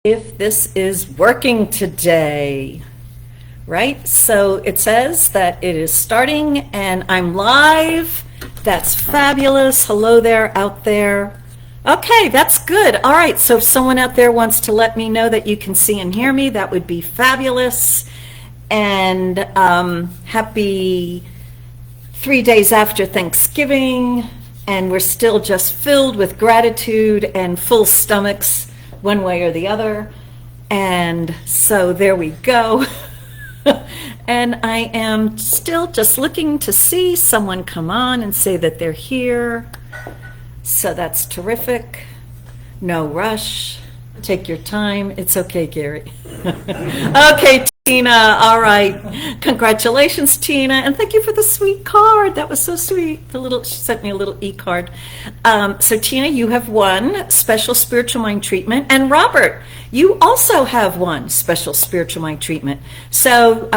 if this is working today, right? So it says that it is starting and I'm live. That's fabulous. Hello there out there. Okay, that's good. All right, so if someone out there wants to let me know that you can see and hear me, that would be fabulous. And happy 3 days after Thanksgiving, and we're still just filled with gratitude and full stomachs one way or the other. And so there we go. And I am still just looking to see someone come on and say that they're here. So that's terrific. No rush. Take your time. It's okay, Gary. Okay, Tina. All right. Congratulations, Tina. And thank you for the sweet card. That was so sweet. She sent me a little e-card. So Tina, you have one special spiritual mind treatment. And Robert, you also have one special spiritual mind treatment. So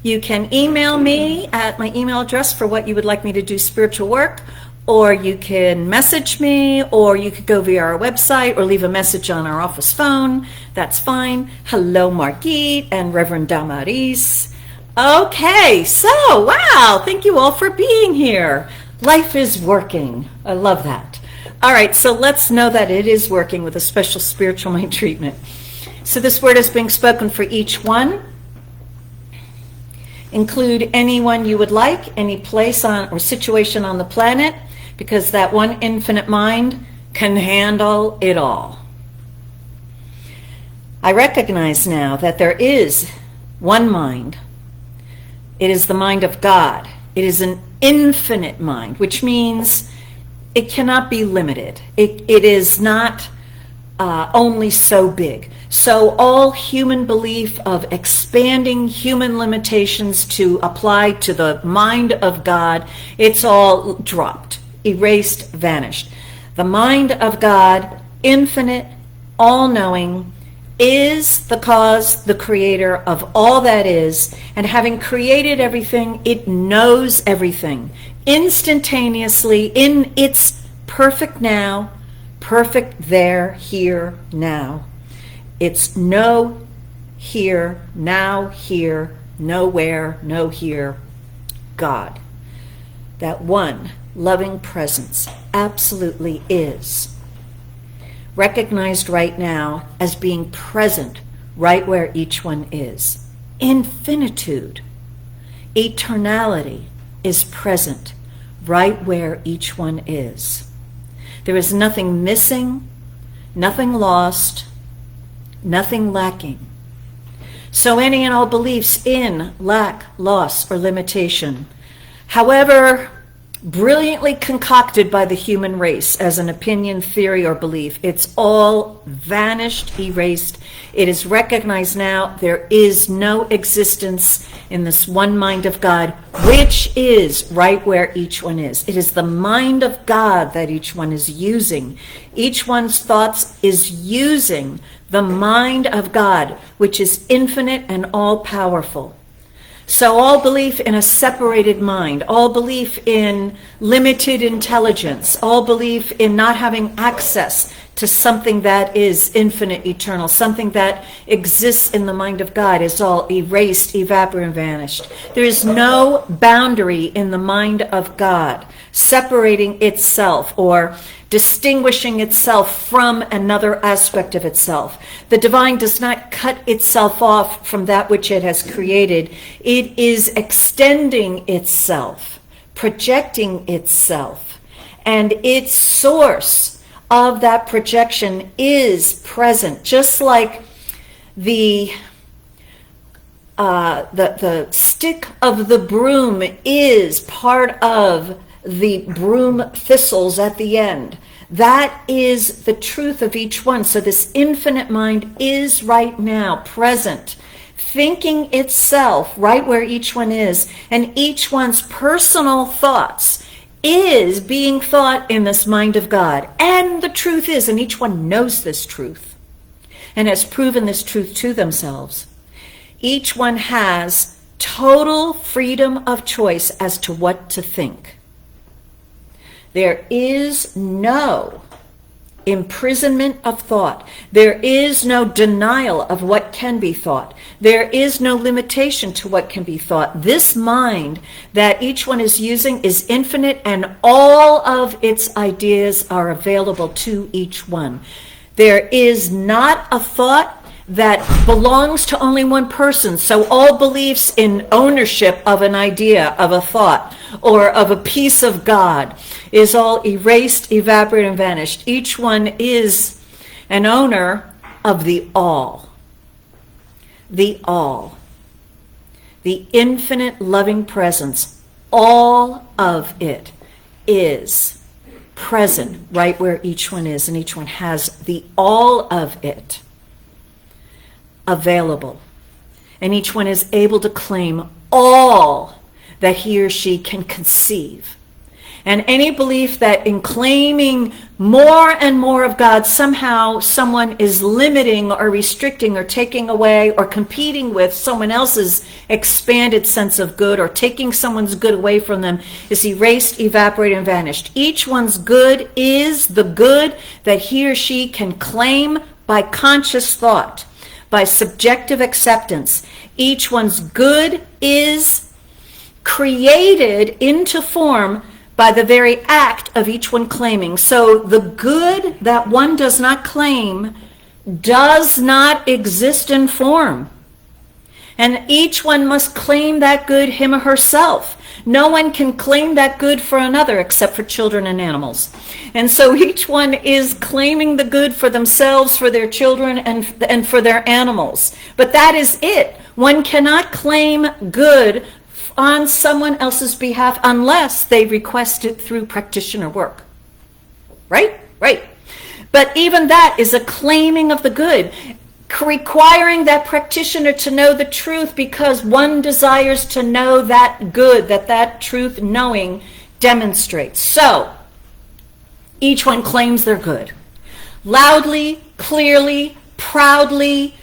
you can email me at my email address for what you would like me to do spiritual work, or you can message me, or you could go via our website or leave a message on our office phone. That's fine. Hello, Margit and Reverend Damaris. Okay, so wow, thank you all for being here. Life is working. I love that. All right, so let's know that it is working with a special spiritual mind treatment. So this word is being spoken for each one. Include anyone you would like, any place on or situation on the planet, because that one infinite mind can handle it all. I recognize now that there is one mind. It is the mind of God. It is an infinite mind, which means it cannot be limited. It is not only so big. So all human belief of expanding human limitations to apply to the mind of God, it's all dropped, erased, vanished. The mind of God, infinite, all-knowing, is the cause, the creator of all that is, and having created everything, it knows everything instantaneously in its perfect now, perfect there, here, now. It's no here, now, here, nowhere, no here, God. That one loving presence absolutely is recognized right now as being present right where each one is. Infinitude, eternality is present right where each one is. There is nothing missing, nothing lost, nothing lacking. So any and all beliefs in lack, loss, or limitation, however brilliantly concocted by the human race as an opinion, theory, or belief, it's all vanished, erased. It is recognized now there is no existence in this one mind of God, which is right where each one is. It is the mind of God that each one is using. Each one's thoughts is using the mind of God, which is infinite and all-powerful. So all belief in a separated mind, all belief in limited intelligence, all belief in not having access to something that is infinite, eternal, something that exists in the mind of God is all erased, evaporated, and vanished. There is no boundary in the mind of God separating itself or distinguishing itself from another aspect of itself. The divine does not cut itself off from that which it has created. It is extending itself, projecting itself, and its source of that projection is present, just like the stick of the broom is part of the broom thistles at the end. That is the truth of each one. So this infinite mind is right now present, thinking itself right where each one is, and each one's personal thoughts is being thought in this mind of God. And the truth is, and each one knows this truth and has proven this truth to themselves, each one has total freedom of choice as to what to think. There is no imprisonment of thought. There is no denial of what can be thought. There is no limitation to what can be thought. This mind that each one is using is infinite, and all of its ideas are available to each one. There is not a thought that belongs to only one person. So all beliefs in ownership of an idea, of a thought, or of a piece of God is all erased, evaporated, and vanished. Each one is an owner of the all. The all. The infinite loving presence. All of it is present right where each one is, and each one has the all of it available, and each one is able to claim all that he or she can conceive. And any belief that in claiming more and more of God, somehow someone is limiting or restricting or taking away or competing with someone else's expanded sense of good, or taking someone's good away from them, is erased, evaporated, and vanished. Each one's good is the good that he or she can claim by conscious thought, by subjective acceptance. Each one's good is created into form by the very act of each one claiming. So the good that one does not claim does not exist in form. And each one must claim that good, him or herself. No one can claim that good for another except for children and animals. And so each one is claiming the good for themselves, for their children, and for their animals. But that is it. One cannot claim good on someone else's behalf unless they request it through practitioner work. Right? Right. But even that is a claiming of the good, requiring that practitioner to know the truth, because one desires to know that good, that truth knowing demonstrates. So, each one claims their good. Loudly, clearly, proudly,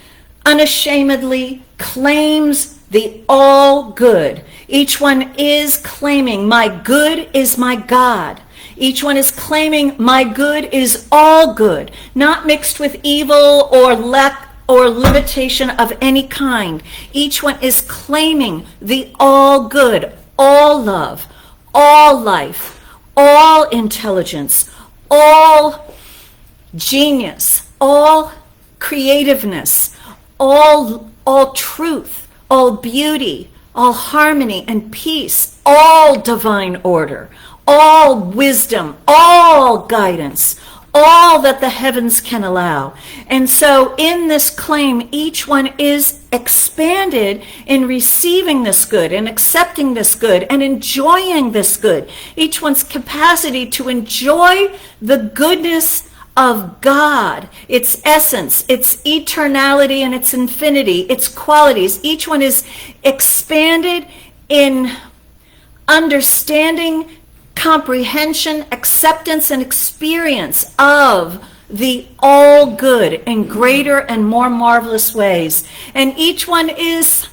unashamedly claims the all good. Each one is claiming, my good is my God. Each one is claiming, my good is all good, not mixed with evil or lack or limitation of any kind. Each one is claiming the all good, all love, all life, all intelligence, all genius, all creativeness, all truth, all beauty, all harmony and peace, all divine order, all wisdom, all guidance, all that the heavens can allow. And so in this claim, each one is expanded in receiving this good and accepting this good and enjoying this good. Each one's capacity to enjoy the goodness of God, its essence, its eternality and its infinity, its qualities. Each one is expanded in understanding, comprehension, acceptance, and experience of the all good in greater and more marvelous ways. And each one is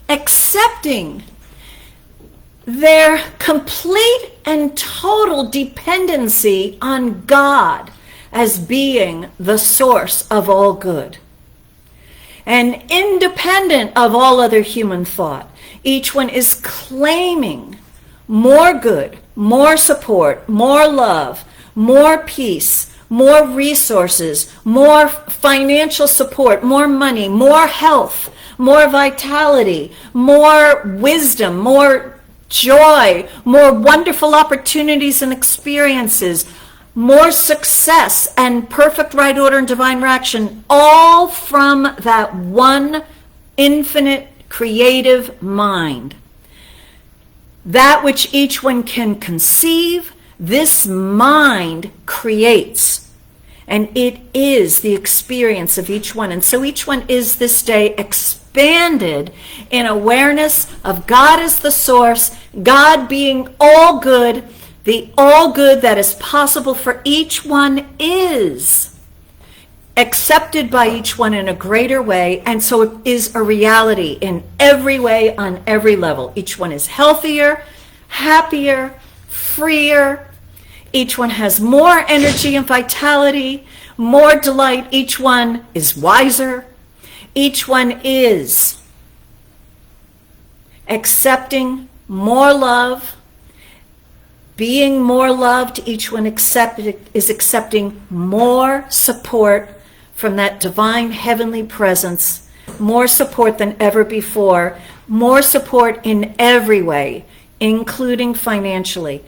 accepting their complete and total dependency on God as being the source of all good. And independent of all other human thought, each one is claiming more good, more support, more love, more peace, more resources, more financial support, more money, more health, more vitality, more wisdom, more joy, more wonderful opportunities and experiences, more success and perfect right order and divine action, all from that one infinite creative mind. That which each one can conceive, this mind creates. And it is the experience of each one. And so each one is this day expanded in awareness of God as the source, God being all good, the all good that is possible for each one is accepted by each one in a greater way, and so it is a reality in every way, on every level. Each one is healthier, happier, freer, Each one has more energy and vitality, more delight. Each one is wiser. Each one is accepting more love, being more loved. Each one is accepting more support from that divine heavenly presence, more support than ever before, more support in every way, including financially,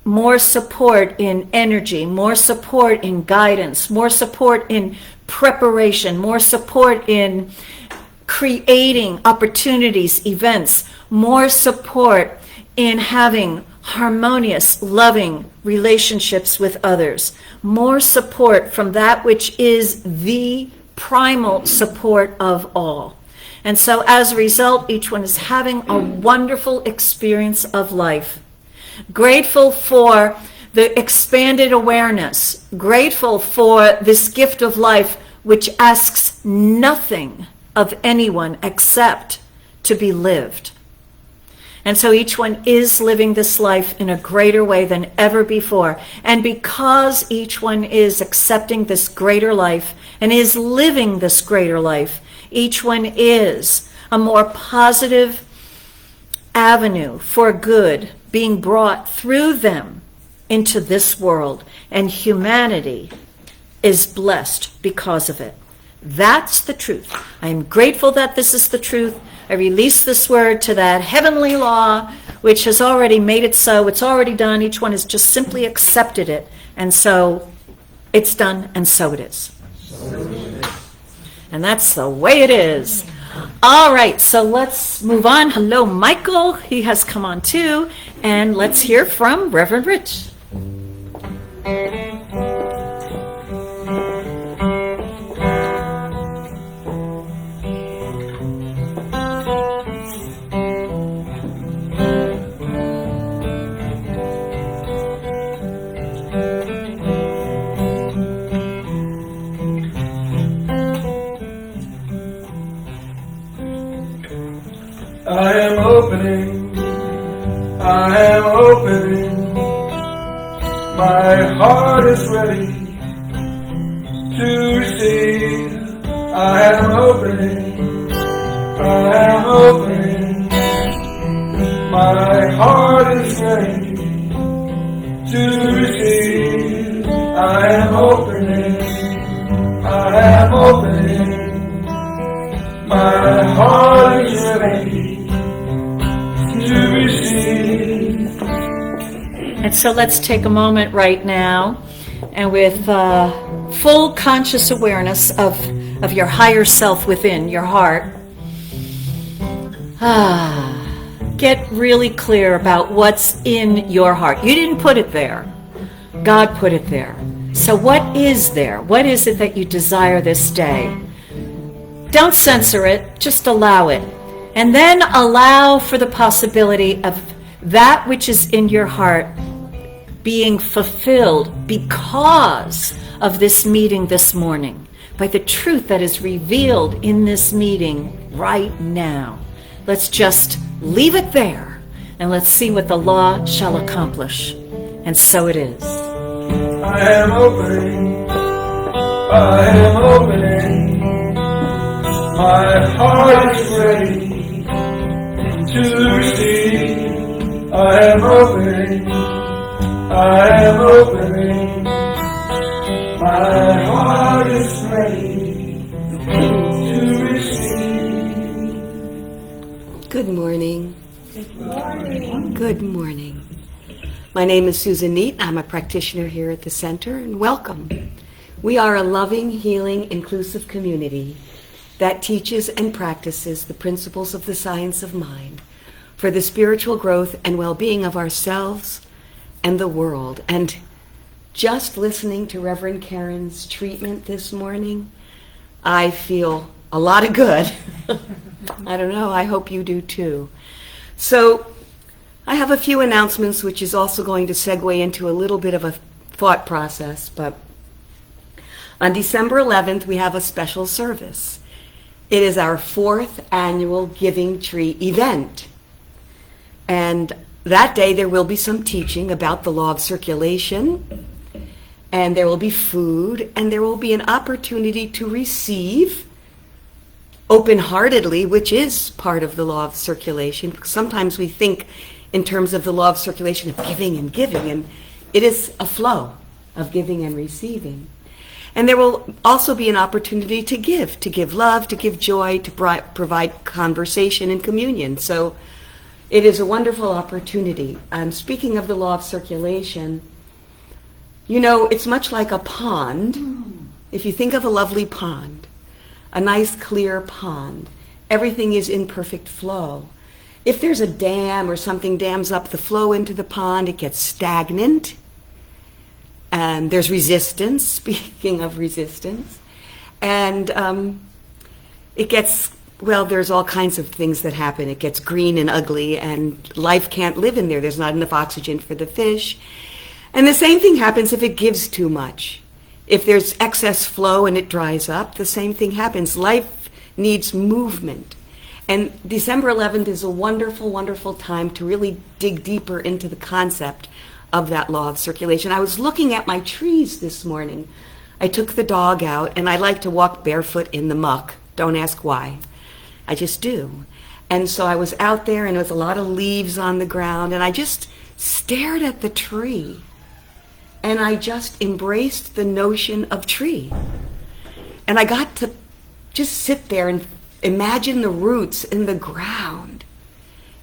more support in energy, more support in guidance, more support in preparation, more support in creating opportunities, events, more support in having harmonious, loving relationships with others, more support from that which is the primal support of all. And so as a result, each one is having a wonderful experience of life. Grateful for the expanded awareness, grateful for this gift of life which asks nothing of anyone except to be lived. And so each one is living this life in a greater way than ever before. And because each one is accepting this greater life and is living this greater life, each one is a more positive avenue for good being brought through them into this world. And humanity is blessed because of it. That's the truth. I am grateful that this is the truth. I release this word to that heavenly law, which has already made it so. It's already done. Each one has just simply accepted it. And so it's done, and so it is. And that's the way it is. All right, so let's move on. Hello, Michael. He has come on too. And let's hear from Reverend Rich. I am opening, my heart is ready to receive. I am opening, my heart is ready to receive. I am opening, my heart is ready to receive. And so let's take a moment right now, and with full conscious awareness of your higher self within your heart, get really clear about what's in your heart. You didn't put it there. God put it there. So what is there? What is it that you desire this day? Don't censor it, just allow it. And then allow for the possibility of that which is in your heart being fulfilled because of this meeting this morning, by the truth that is revealed in this meeting right now. Let's just leave it there, and let's see what the law shall accomplish. And so it is. I am opening, my heart is ready to receive. I am opening, my heart is ready to receive. Good morning. Good morning. My name is Susan Niedt. I'm a practitioner here at the center, and welcome. We are a loving, healing, inclusive community that teaches and practices the principles of the science of mind for the spiritual growth and well-being of ourselves and the world. And just listening to Reverend Karen's treatment this morning, I feel a lot of good. I don't know, I hope you do too. So I have a few announcements, which is also going to segue into a little bit of a thought process. But on December 11th, we have a special service. It is our 4th annual Giving Tree event. And that day there will be some teaching about the law of circulation, and there will be food, and there will be an opportunity to receive open-heartedly, which is part of the law of circulation. Because sometimes we think in terms of the law of circulation of giving, and it is a flow of giving and receiving. And there will also be an opportunity to give love, to give joy, to provide conversation and communion. So it is a wonderful opportunity. Speaking of the law of circulation, you know, it's much like a pond. If you think of a lovely pond, a nice clear pond, everything is in perfect flow. If there's a dam or something dams up the flow into the pond, it gets stagnant. And there's resistance, speaking of resistance. And it gets, well, there's all kinds of things that happen. It gets green and ugly, and life can't live in there. There's not enough oxygen for the fish. And the same thing happens if it gives too much. If there's excess flow and it dries up, the same thing happens. Life needs movement. And December 11th is a wonderful, wonderful time to really dig deeper into the concept of that law of circulation. I was looking at my trees this morning. I took the dog out, and I like to walk barefoot in the muck. Don't ask why. I just do. And so I was out there, and there was a lot of leaves on the ground, and I just stared at the tree. And I just embraced the notion of tree. And I got to just sit there and imagine the roots in the ground.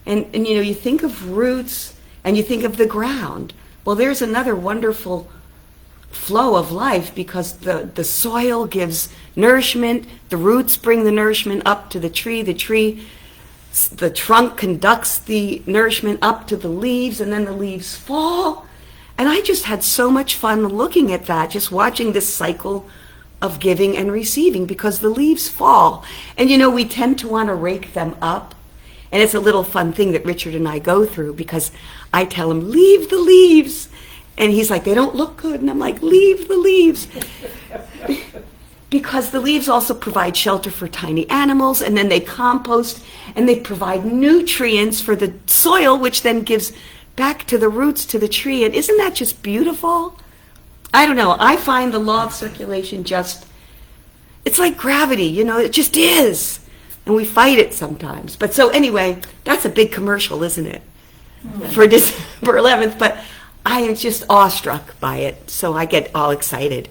And you know, you think of roots and you think of the ground. Well, there's another wonderful flow of life, because the soil gives nourishment, the roots bring the nourishment up to the tree, the trunk conducts the nourishment up to the leaves, and then the leaves fall. And I just had so much fun looking at that, just watching this cycle of giving and receiving, because the leaves fall. And you know, we tend to want to rake them up. And it's a little fun thing that Richard and I go through, because I tell him, leave the leaves. And he's like, they don't look good. And I'm like, leave the leaves. Because the leaves also provide shelter for tiny animals, and then they compost, and they provide nutrients for the soil, which then gives back to the roots, to the tree. And isn't that just beautiful? I don't know. I find the law of circulation just, it's like gravity, you know, it just is. And we fight it sometimes. But so anyway, that's a big commercial, isn't it? For December 11th. But I am just awestruck by it, so I get all excited.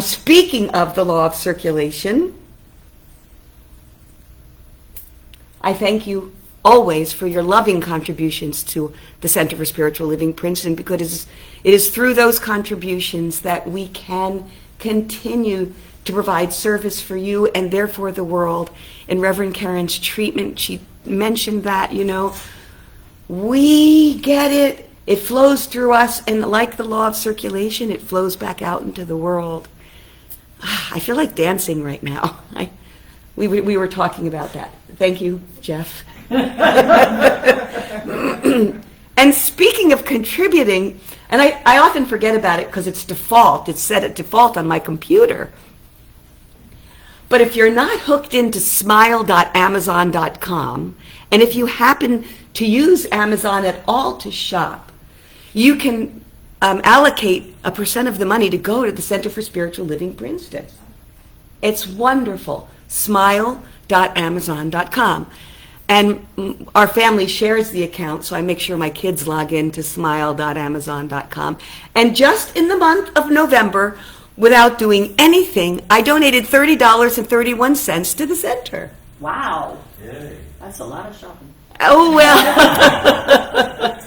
Speaking of the law of circulation, I thank you always for your loving contributions to the Center for Spiritual Living Princeton, because it is through those contributions that we can continue to provide service for you and therefore the world. In Reverend Karen's treatment, she mentioned that, you know, we get it. It flows through us, and like the law of circulation, it flows back out into the world. I feel like dancing right now. We were talking about that. Thank you, Jeff. And speaking of contributing, and I often forget about it because it's default. It's set at default on my computer. But if you're not hooked into smile.amazon.com, and if you happen to use Amazon at all to shop, you can allocate a % of the money to go to the Center for Spiritual Living Princeton. It's wonderful. Smile.amazon.com. And our family shares the account, so I make sure my kids log in to smile.amazon.com. And just in the month of November, without doing anything, I donated $30.31 to the center. Wow. Yay. That's a lot of shopping. Oh, well.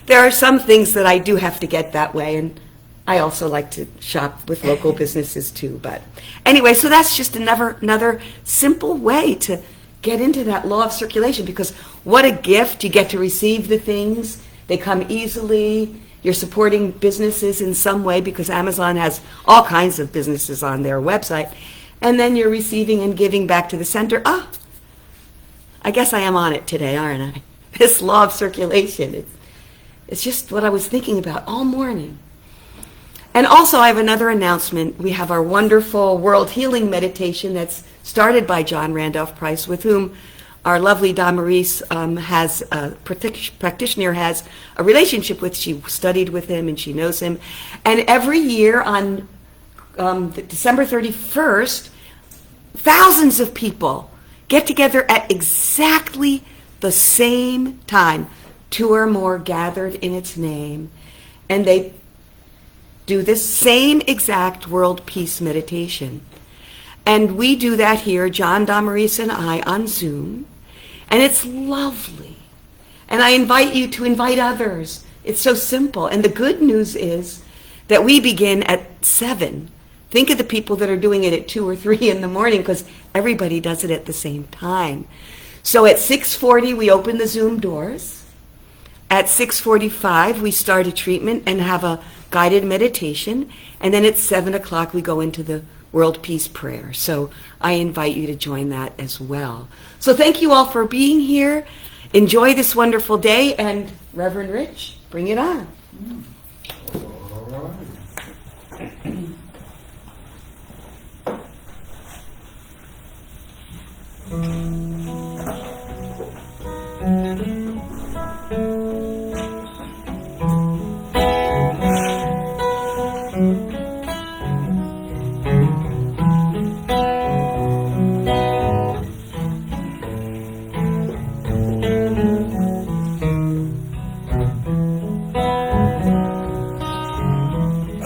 There are some things that I do have to get that way, and I also like to shop with local businesses too. But anyway, so that's just another simple way to get into that law of circulation, because what a gift. You get to receive the things. They come easily. You're supporting businesses in some way, because Amazon has all kinds of businesses on their website. And then you're receiving and giving back to the center. I guess I am on it today, aren't I? This law of circulation. It's just what I was thinking about all morning. And also, I have another announcement. We have our wonderful World Healing Meditation that's started by John Randolph Price, with whom our lovely Damaris practitioner has a relationship with. She studied with him and she knows him. And every year on December 31st, thousands of people get together at exactly the same time, 2 or more gathered in its name, and they do this same exact world peace meditation. And we do that here, John, Damaris, and I, on Zoom, and it's lovely. And I invite you to invite others. It's so simple. And the good news is that we begin at 7. Think of the people that are doing it at 2 or 3 in the morning, because everybody does it at the same time. So at 6:40, we open the Zoom doors. At 6:45, we start a treatment and have a guided meditation. And then at 7 o'clock, we go into the World Peace Prayer. So I invite you to join that as well. So thank you all for being here. Enjoy this wonderful day. And Reverend Rich, bring it on.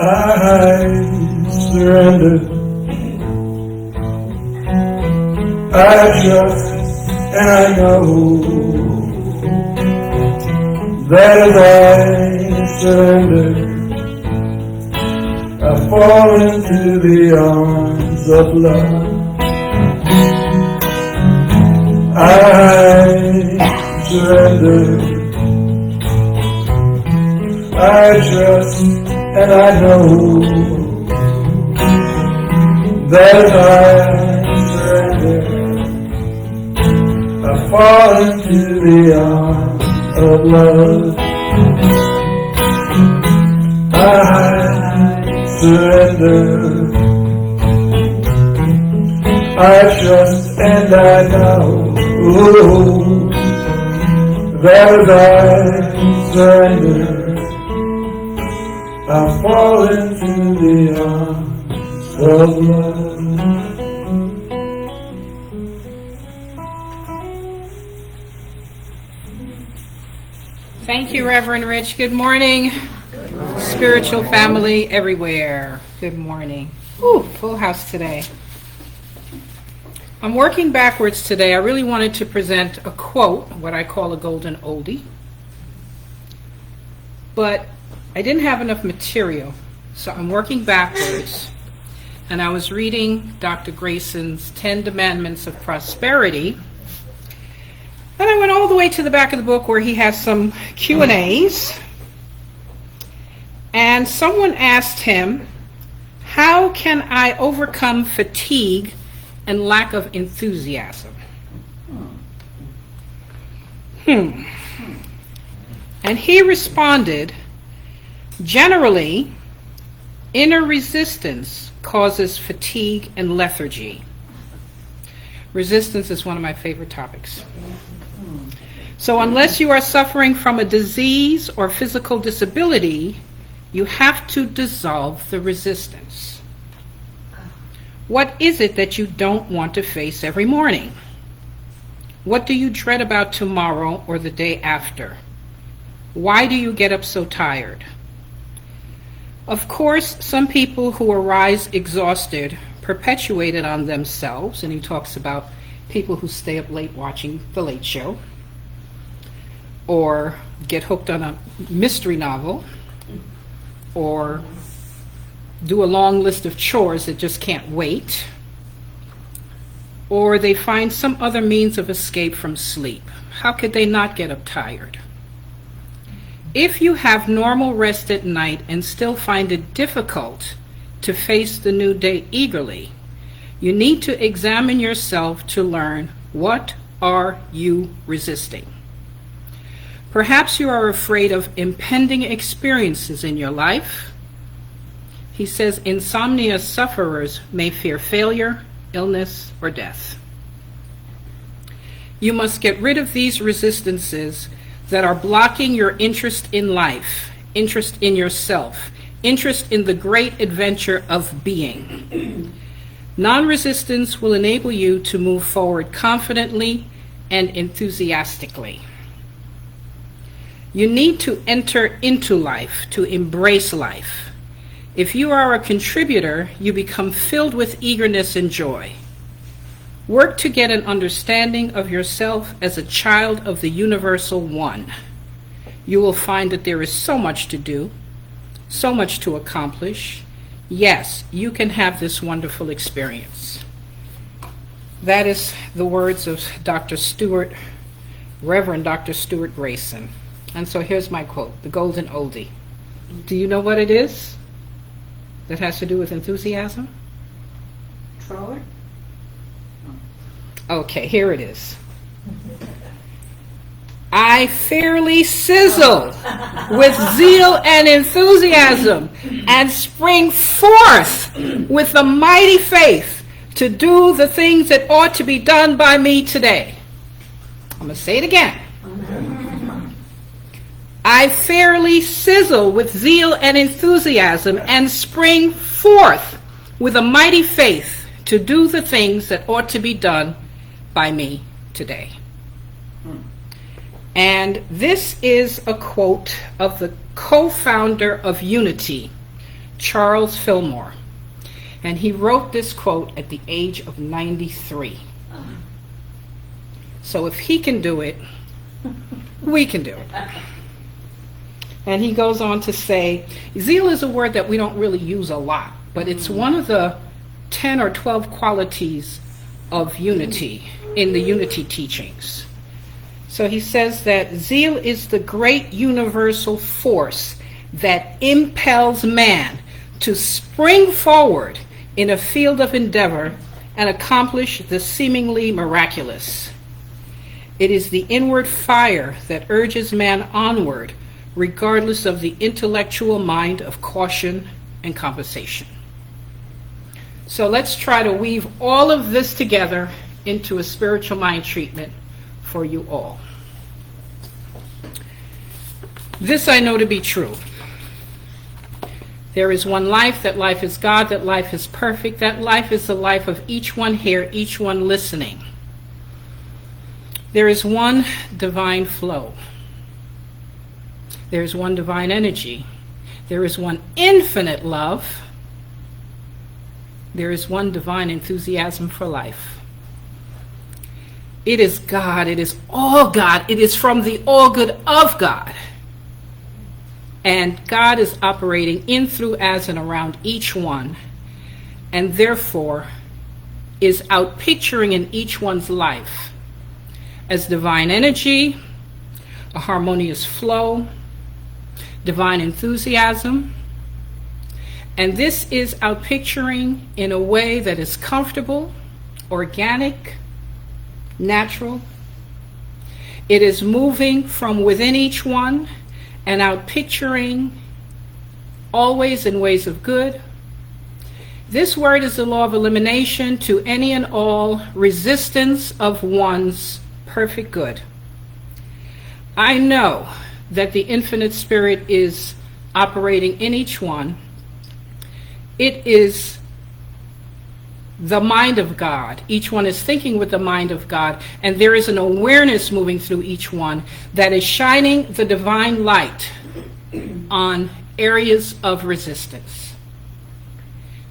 I surrender. I trust and I know that as I surrender, I fall into the arms of love. I surrender. I trust and I know that as I surrender, I fall into the arms of love. I surrender. I trust and I know that as I surrender, I fall into the arms of love. Thank you, Reverend Rich. Good morning, spiritual family everywhere. Good morning. Ooh, full house today. I'm working backwards today. I really wanted to present a quote, what I call a golden oldie, but I didn't have enough material, so I'm working backwards. And I was reading Dr. Grayson's 10 Commandments of Prosperity. And I went all the way to the back of the book where he has some Q&As. And someone asked him, how can I overcome fatigue and lack of enthusiasm? And he responded, generally, inner resistance causes fatigue and lethargy. Resistance is one of my favorite topics. So unless you are suffering from a disease or physical disability, you have to dissolve the resistance. What is it that you don't want to face every morning? What do you dread about tomorrow or the day after? Why do you get up so tired? Of course, some people who arise exhausted perpetuate it on themselves, and he talks about people who stay up late watching The Late Show, or get hooked on a mystery novel, or do a long list of chores that just can't wait, or they find some other means of escape from sleep. How could they not get up tired? If you have normal rest at night and still find it difficult to face the new day eagerly, you need to examine yourself to learn, what are you resisting? Perhaps you are afraid of impending experiences in your life. He says insomnia sufferers may fear failure, illness, or death. You must get rid of these resistances that are blocking your interest in life, interest in yourself, interest in the great adventure of being. Non-resistance will enable you to move forward confidently and enthusiastically. You need to enter into life, to embrace life. If you are a contributor, you become filled with eagerness and joy. Work to get an understanding of yourself as a child of the Universal One. You will find that there is so much to do, so much to accomplish. Yes, you can have this wonderful experience. That is the words of Reverend Dr. Stuart Grayson. And so here's my quote, the golden oldie. Do you know what it is that has to do with enthusiasm? Trower? Okay, here it is. I fairly sizzle with zeal and enthusiasm and spring forth with a mighty faith to do the things that ought to be done by me today. I'm going to say it again. I fairly sizzle with zeal and enthusiasm and spring forth with a mighty faith to do the things that ought to be done by me today. And this is a quote of the co-founder of Unity, Charles Fillmore. And he wrote this quote at the age of 93. So if he can do it, we can do it. And he goes on to say, zeal is a word that we don't really use a lot, but it's one of the 10 or 12 qualities of unity in the Unity teachings. So he says that zeal is the great universal force that impels man to spring forward in a field of endeavor and accomplish the seemingly miraculous. It is the inward fire that urges man onward, regardless of the intellectual mind of caution and compensation. So let's try to weave all of this together into a spiritual mind treatment for you all. This I know to be true. There is one life, that life is God, that life is perfect, that life is the life of each one here, each one listening. There is one divine flow. There is one divine energy. There is one infinite love. There is one divine enthusiasm for life. It is God. It is all God. It is from the all good of God. And God is operating in, through, as, and around each one, and therefore is outpicturing in each one's life as divine energy, a harmonious flow, divine enthusiasm. And this is outpicturing in a way that is comfortable, organic, natural. It is moving from within each one and outpicturing always in ways of good. This word is the law of elimination to any and all resistance of one's perfect good. I know that the infinite spirit is operating in each one. It is the mind of God. Each one is thinking with the mind of God, and there is an awareness moving through each one that is shining the divine light on areas of resistance.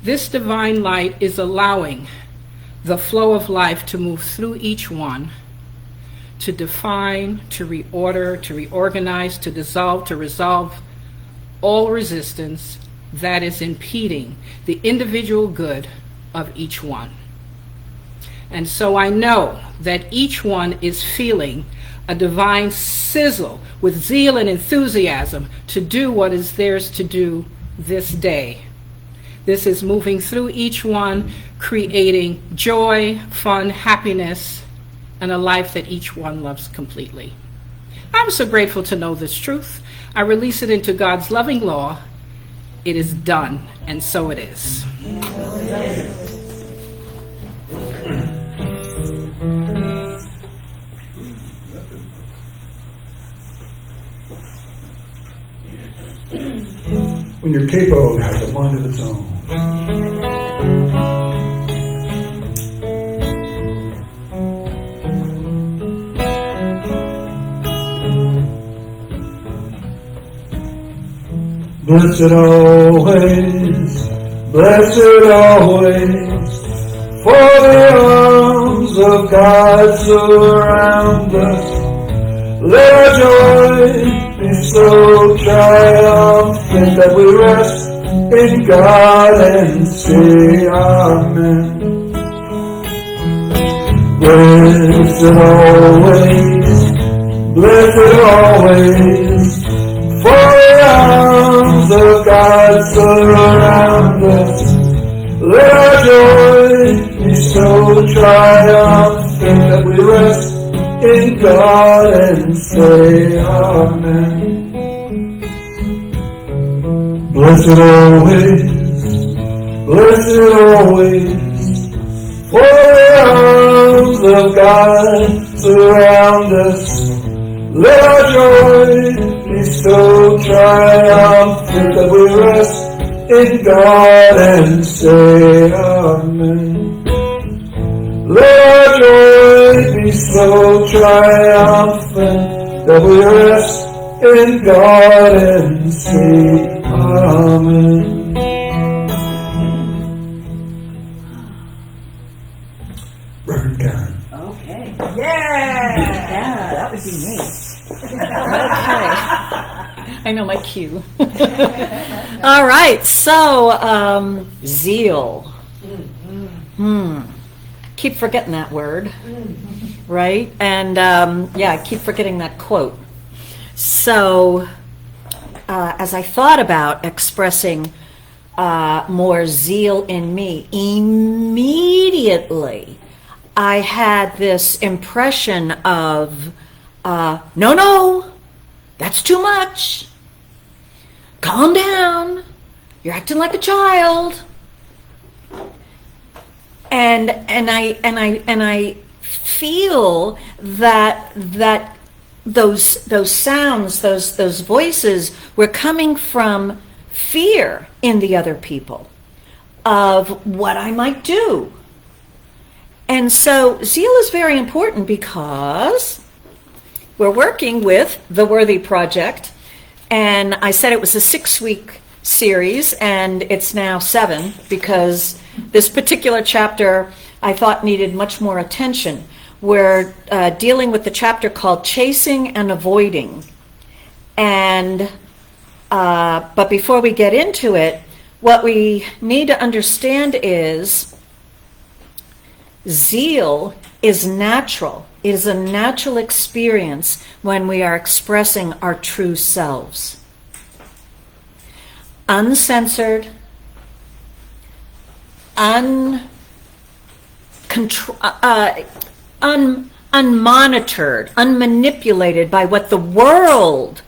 This divine light is allowing the flow of life to move through each one, to define, to reorder, to reorganize, to dissolve, to resolve all resistance that is impeding the individual good of each one. And so I know that each one is feeling a divine sizzle with zeal and enthusiasm to do what is theirs to do this day. This is moving through each one, creating joy, fun, happiness, and a life that each one loves completely. I'm so grateful to know this truth. I release it into God's loving law. It is done, and so it is. when your capo has a mind of its own. Blessed always, for the arms of God surround us. Let our joy be so triumphant that we rest in God and say Amen. Blessed always, for the arms of God surround us. Let our joy be so triumphant that we rest in God and say Amen. Blessed always, for the arms of God surround us. Let our joy be so triumphant that we rest in God and say Amen. Let our joy be so triumphant that we rest in God and say Amen. Reverend Karen. Okay. Yeah, that would be me. Okay. I know my cue. All right, so zeal. Keep forgetting that word, right? And I keep forgetting that quote. So as I thought about expressing more zeal in me, immediately I had this impression of, no, that's too much. Calm down. You're acting like a child. And I feel that those sounds, those voices were coming from fear in the other people of what I might do. And so zeal is very important because we're working with the Worthy Project, and I said it was a 6-week series, and it's now 7 because this particular chapter I thought needed much more attention. We're dealing with the chapter called Chasing and Avoiding. And but before we get into it, what we need to understand is zeal is natural. It is a natural experience when we are expressing our true selves. Uncensored, unmonitored, unmanipulated by what the world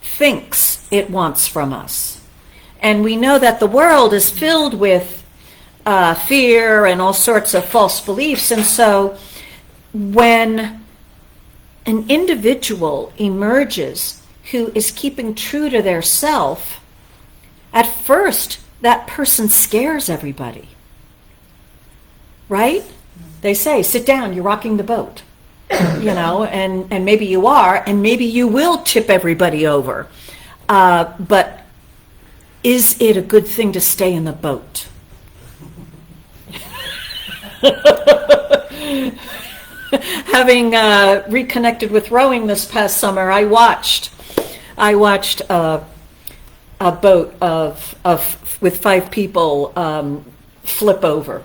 thinks it wants from us. And we know that the world is filled with fear and all sorts of false beliefs. And so when an individual emerges who is keeping true to their self, at first that person scares everybody. Right? They say, sit down, you're rocking the boat. And maybe you are, and maybe you will tip everybody over. But is it a good thing to stay in the boat? Having reconnected with rowing this past summer, I watched a boat with 5 people flip over.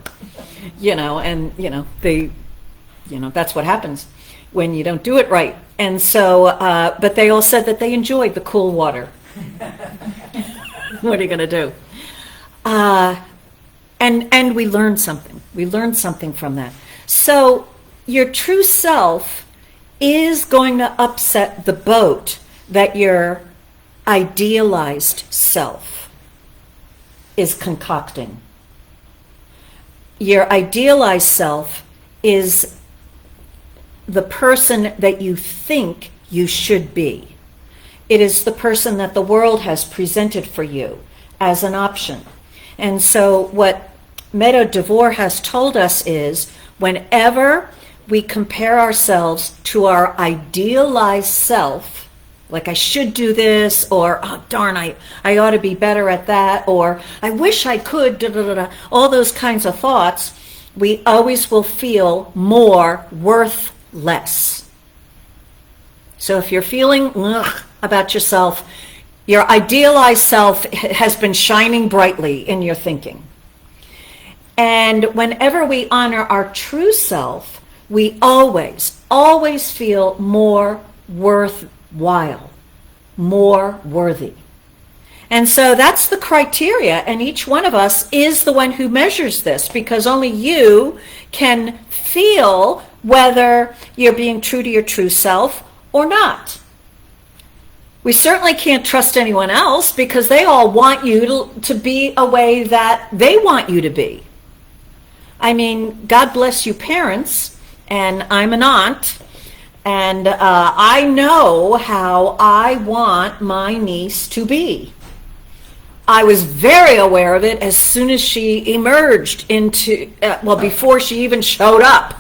That's what happens when you don't do it right. And so, but they all said that they enjoyed the cool water. What are you going to do? And we learned something. We learned something from that. So your true self is going to upset the boat that your idealized self is concocting. Your idealized self is the person that you think you should be. It is the person that the world has presented for you as an option. And so what Meadow DeVor has told us is whenever we compare ourselves to our idealized self, like I should do this, or oh darn, I ought to be better at that, or I wish I could, da, da, da, da, all those kinds of thoughts, we always will feel more worth less. So if you're feeling about yourself, your idealized self has been shining brightly in your thinking. And whenever we honor our true self, we always feel more worthwhile, more worthy. And so that's the criteria, and each one of us is the one who measures this, because only you can feel whether you're being true to your true self or not. We certainly can't trust anyone else because they all want you to be a way that they want you to be. I mean, God bless you parents, and I'm an aunt, and I know how I want my niece to be. I was very aware of it as soon as she emerged into, before she even showed up.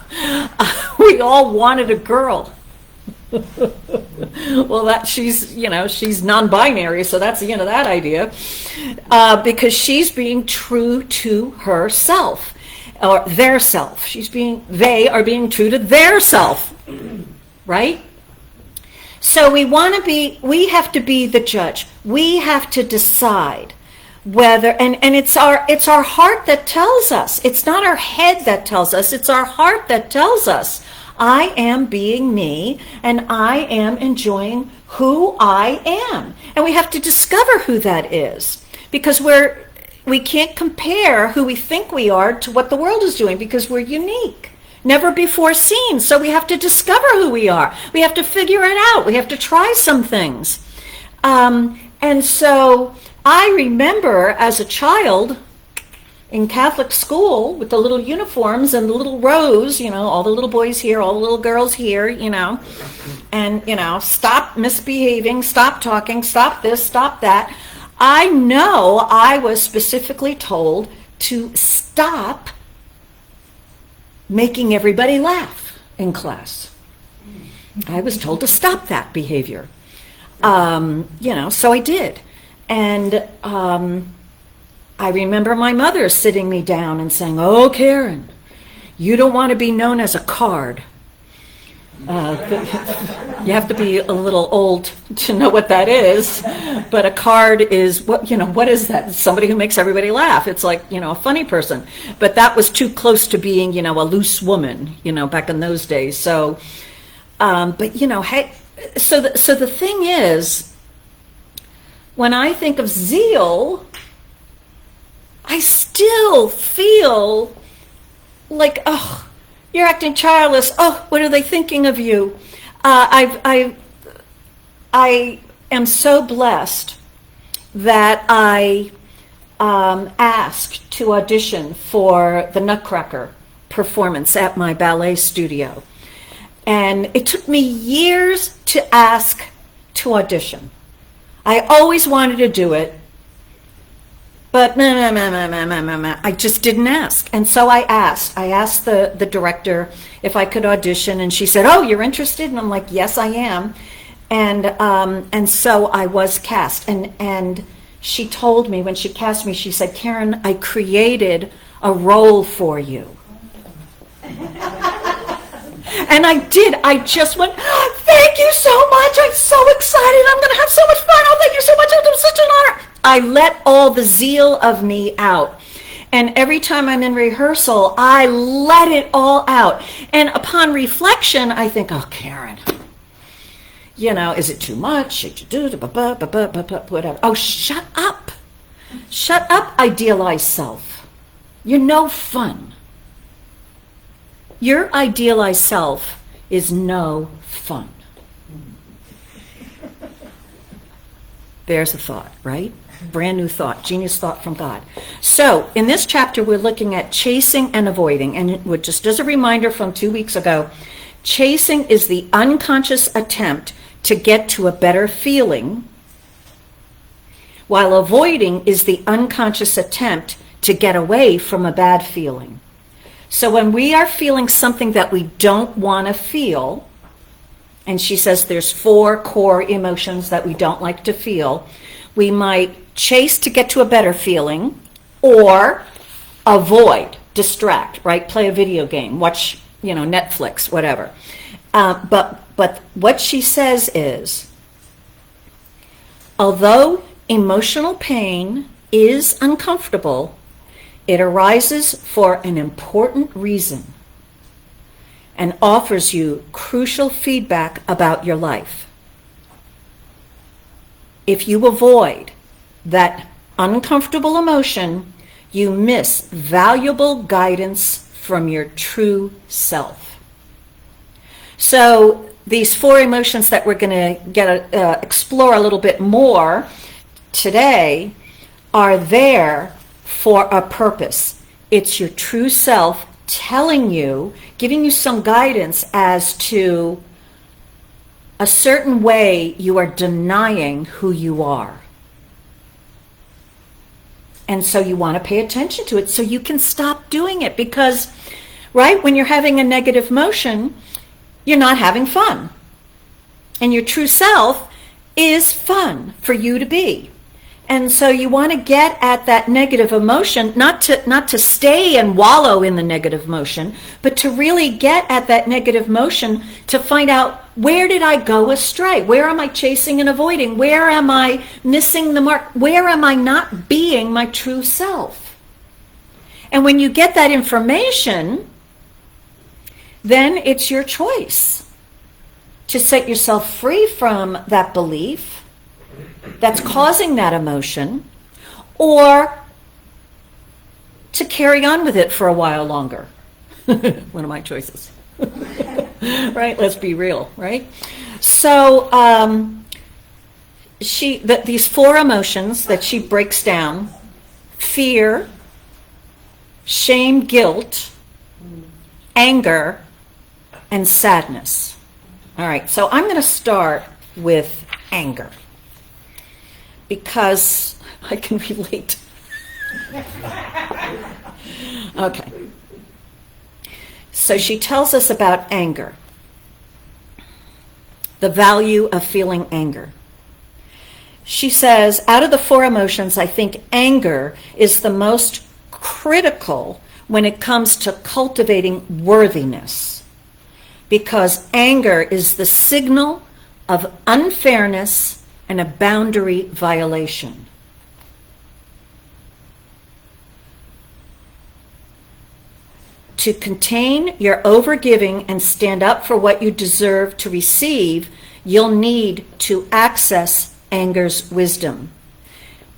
We all wanted a girl. Well, that she's non-binary, so that's the end of that idea. Because she's being true to herself, or their self. They are being true to their self, right? So we have to be the judge. We have to decide whether, and it's our heart that tells us. It's not our head that tells us, it's our heart that tells us, I am being me, and I am enjoying who I am. And we have to discover who that is, because we can't compare who we think we are to what the world is doing, because we're unique, never before seen. So we have to discover who we are. We have to figure it out. We have to try some things. And so I remember as a child in Catholic school with the little uniforms and the little rows, all the little boys here, all the little girls here, and, stop misbehaving, stop talking, stop this, stop that. I know I was specifically told to stop making everybody laugh in class. I was told to stop that behavior. So I did. And I remember my mother sitting me down and saying, "Oh, Karen, you don't want to be known as a card." You have to be a little old to know what that is, but a card is what is that? Somebody who makes everybody laugh. It's like, a funny person, but that was too close to being, a loose woman, back in those days. So, hey, so the thing is, when I think of zeal, I still feel like, oh, you're acting childless. Oh, what are they thinking of you? I am so blessed that I asked to audition for the Nutcracker performance at my ballet studio. And it took me years to ask to audition. I always wanted to do it, but I just didn't ask. And so I asked the director if I could audition, and she said, "Oh, you're interested?" And I'm like, "Yes, I am." And so I was cast. And she told me, when she cast me, she said, "Karen, I created a role for you." And I did. I just went, "Thank you so much. I'm so excited. I'm going to have so much fun. Oh, thank you so much. It's such an honor." I let all the zeal of me out. And every time I'm in rehearsal, I let it all out. And upon reflection, I think, "Oh, Karen, is it too much? Should you do it? Whatever. Oh, shut up. Shut up, idealized self. You're no fun. Your idealized self is no fun." There's a thought, right? Brand new thought, genius thought from God. So in this chapter, we're looking at chasing and avoiding. And just as a reminder from 2 weeks ago, chasing is the unconscious attempt to get to a better feeling, while avoiding is the unconscious attempt to get away from a bad feeling. So when we are feeling something that we don't want to feel, and she says there's 4 core emotions that we don't like to feel, we might chase to get to a better feeling, or avoid, distract, right? Play a video game, watch, Netflix, whatever. But what she says is, although emotional pain is uncomfortable, it arises for an important reason and offers you crucial feedback about your life. If you avoid that uncomfortable emotion, you miss valuable guidance from your true self. So these 4 emotions that we're going to explore a little bit more today are there for a purpose. It's your true self telling you, giving you some guidance as to a certain way you are denying who you are. And so you want to pay attention to it so you can stop doing it, because, right, when you're having a negative emotion, you're not having fun. And your true self is fun for you to be. And so you want to get at that negative emotion, not to stay and wallow in the negative emotion, but to really get at that negative emotion to find out, where did I go astray? Where am I chasing and avoiding? Where am I missing the mark? Where am I not being my true self? And when you get that information, then it's your choice to set yourself free from that belief that's causing that emotion, or to carry on with it for a while longer. One of my choices. Right? Let's be real, right? So these 4 emotions that she breaks down: fear, shame, guilt, anger, and sadness. All right, so I'm going to start with anger, because I can relate. Okay. So she tells us about anger, the value of feeling anger. She says, out of the 4 emotions, I think anger is the most critical when it comes to cultivating worthiness, because anger is the signal of unfairness and a boundary violation. To contain your overgiving and stand up for what you deserve to receive, you'll need to access anger's wisdom.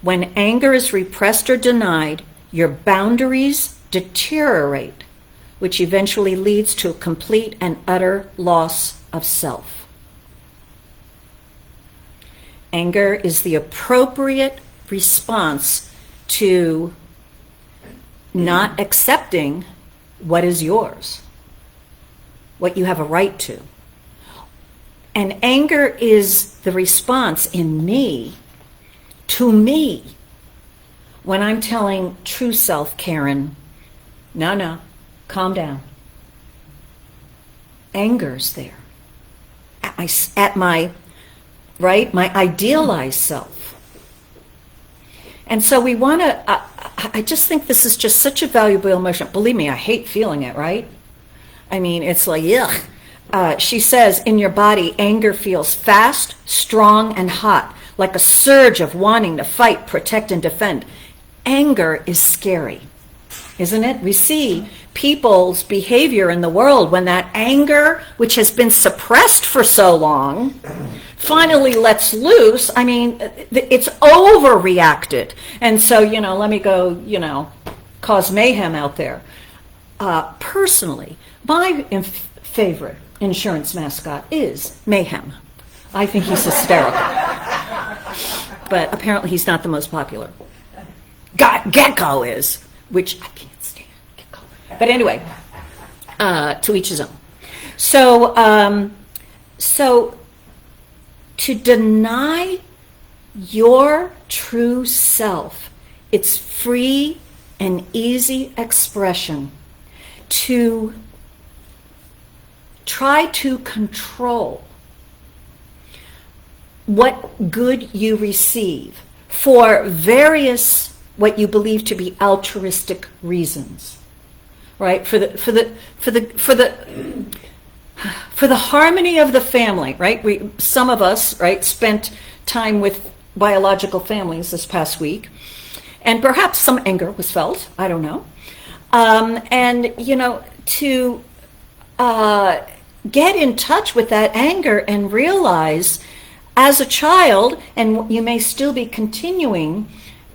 When anger is repressed or denied, your boundaries deteriorate, which eventually leads to a complete and utter loss of self. Anger is the appropriate response to not accepting what is yours, what you have a right to. And anger is the response in me, to me, when I'm telling true self, Karen, no, calm down. Anger's there. At my idealized self. And so we want to, I just think this is just such a valuable emotion. Believe me, I hate feeling it, right? I mean, it's like, yuck. She says, in your body, anger feels fast, strong, and hot, like a surge of wanting to fight, protect, and defend. Anger is scary, isn't it? We see people's behavior in the world when that anger, which has been suppressed for so long, finally lets loose. I mean, it's overreacted. And so, let me go, cause mayhem out there. Personally, my favorite insurance mascot is Mayhem. I think he's hysterical. But apparently he's not the most popular. Gecko is, which I can't stand. Gecko. But anyway, to each his own. So to deny your true self, its free and easy expression, to try to control what good you receive for various what you believe to be altruistic reasons, right? For the harmony of the family, right? Some of us, right, spent time with biological families this past week, and perhaps some anger was felt. I don't know, and to get in touch with that anger and realize, as a child, and you may still be continuing,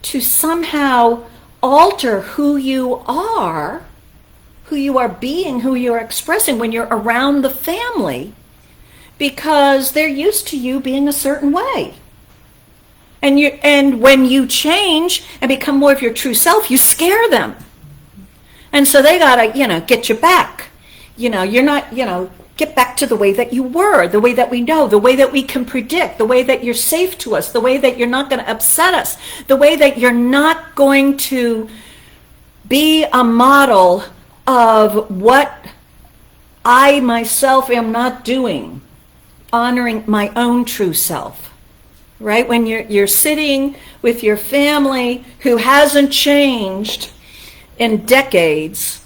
to somehow alter who you are being, who you are expressing when you're around the family, because they're used to you being a certain way. And when you change and become more of your true self, you scare them. And so they gotta, get you back. You're not, get back to the way that you were, the way that we know, the way that we can predict, the way that you're safe to us, the way that you're not going to upset us, the way that you're not going to be a model of what I myself am not doing, honoring my own true self, right? When you're sitting with your family who hasn't changed in decades,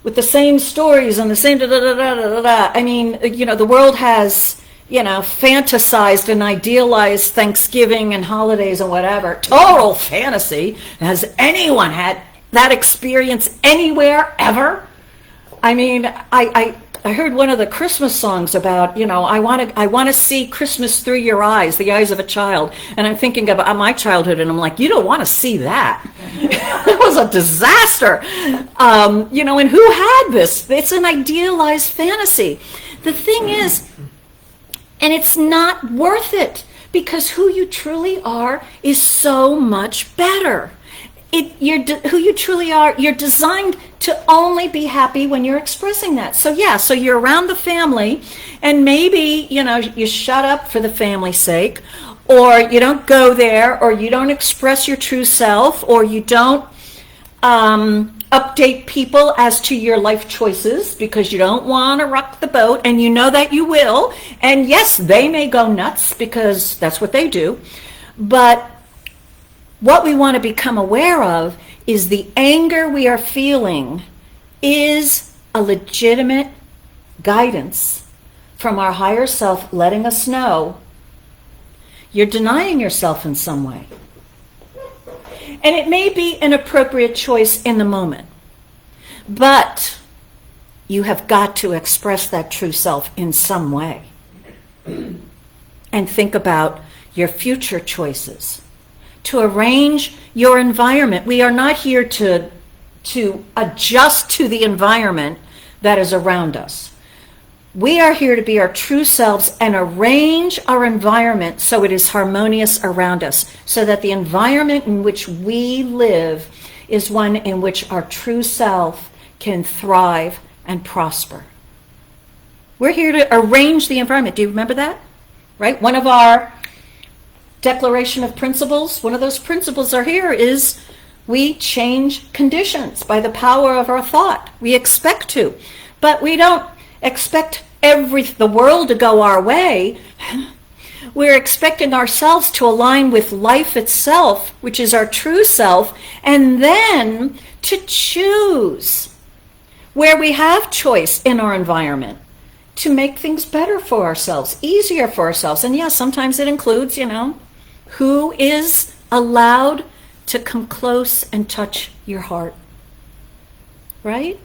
with the same stories and the same da-da-da-da-da-da. I mean, the world has, fantasized and idealized Thanksgiving and holidays and whatever. Total fantasy. Has anyone had that experience anywhere, ever? I mean, I heard one of the Christmas songs about, I want to see Christmas through your eyes, the eyes of a child. And I'm thinking about my childhood, and I'm like, you don't want to see that. It was a disaster. And who had this? It's an idealized fantasy. The thing is, and it's not worth it, because who you truly are is so much better. Who you truly are, you're designed to only be happy when you're expressing that. So so you're around the family, and maybe, you shut up for the family's sake, or you don't go there, or you don't express your true self, or you don't update people as to your life choices because you don't want to rock the boat, and you know that you will. And yes, they may go nuts because that's what they do. But what we want to become aware of is the anger we are feeling is a legitimate guidance from our higher self letting us know you're denying yourself in some way. And it may be an appropriate choice in the moment, but you have got to express that true self in some way. And think about your future choices, to arrange your environment. We are not here to adjust to the environment that is around us. We are here to be our true selves and arrange our environment so it is harmonious around us, so that the environment in which we live is one in which our true self can thrive and prosper. We're here to arrange the environment. Do you remember that? Right? One of our declaration of principles, one of those principles are here is we change conditions by the power of our thought. We expect to, but we don't expect the world to go our way. We're expecting ourselves to align with life itself, which is our true self, and then to choose where we have choice in our environment to make things better for ourselves, easier for ourselves. And yes, sometimes it includes, who is allowed to come close and touch your heart, right?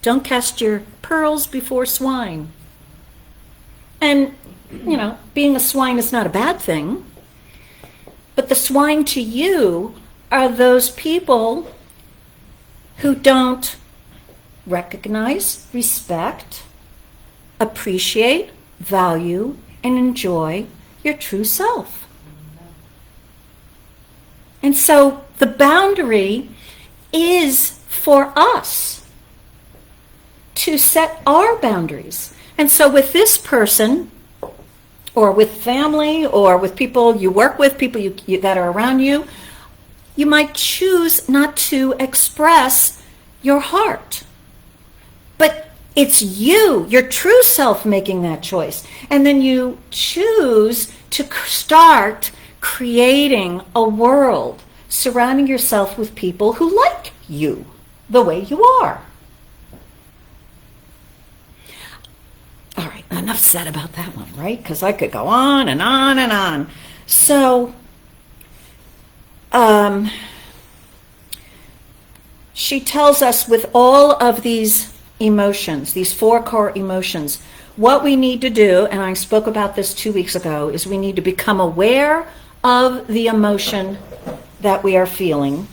Don't cast your pearls before swine. And, being a swine is not a bad thing, but the swine to you are those people who don't recognize, respect, appreciate, value, and enjoy your true self. And so the boundary is for us to set our boundaries. And so with this person, or with family, or with people you work with, people that are around you, you might choose not to express your heart. But it's you, your true self, making that choice. And then you choose to start creating a world, surrounding yourself with people who like you the way you are. All right, enough said about that one, right? Because I could go on and on and on. So, she tells us with all of these emotions, these 4 core emotions, what we need to do, and I spoke about this 2 weeks ago, is we need to become aware of the emotion that we are feeling.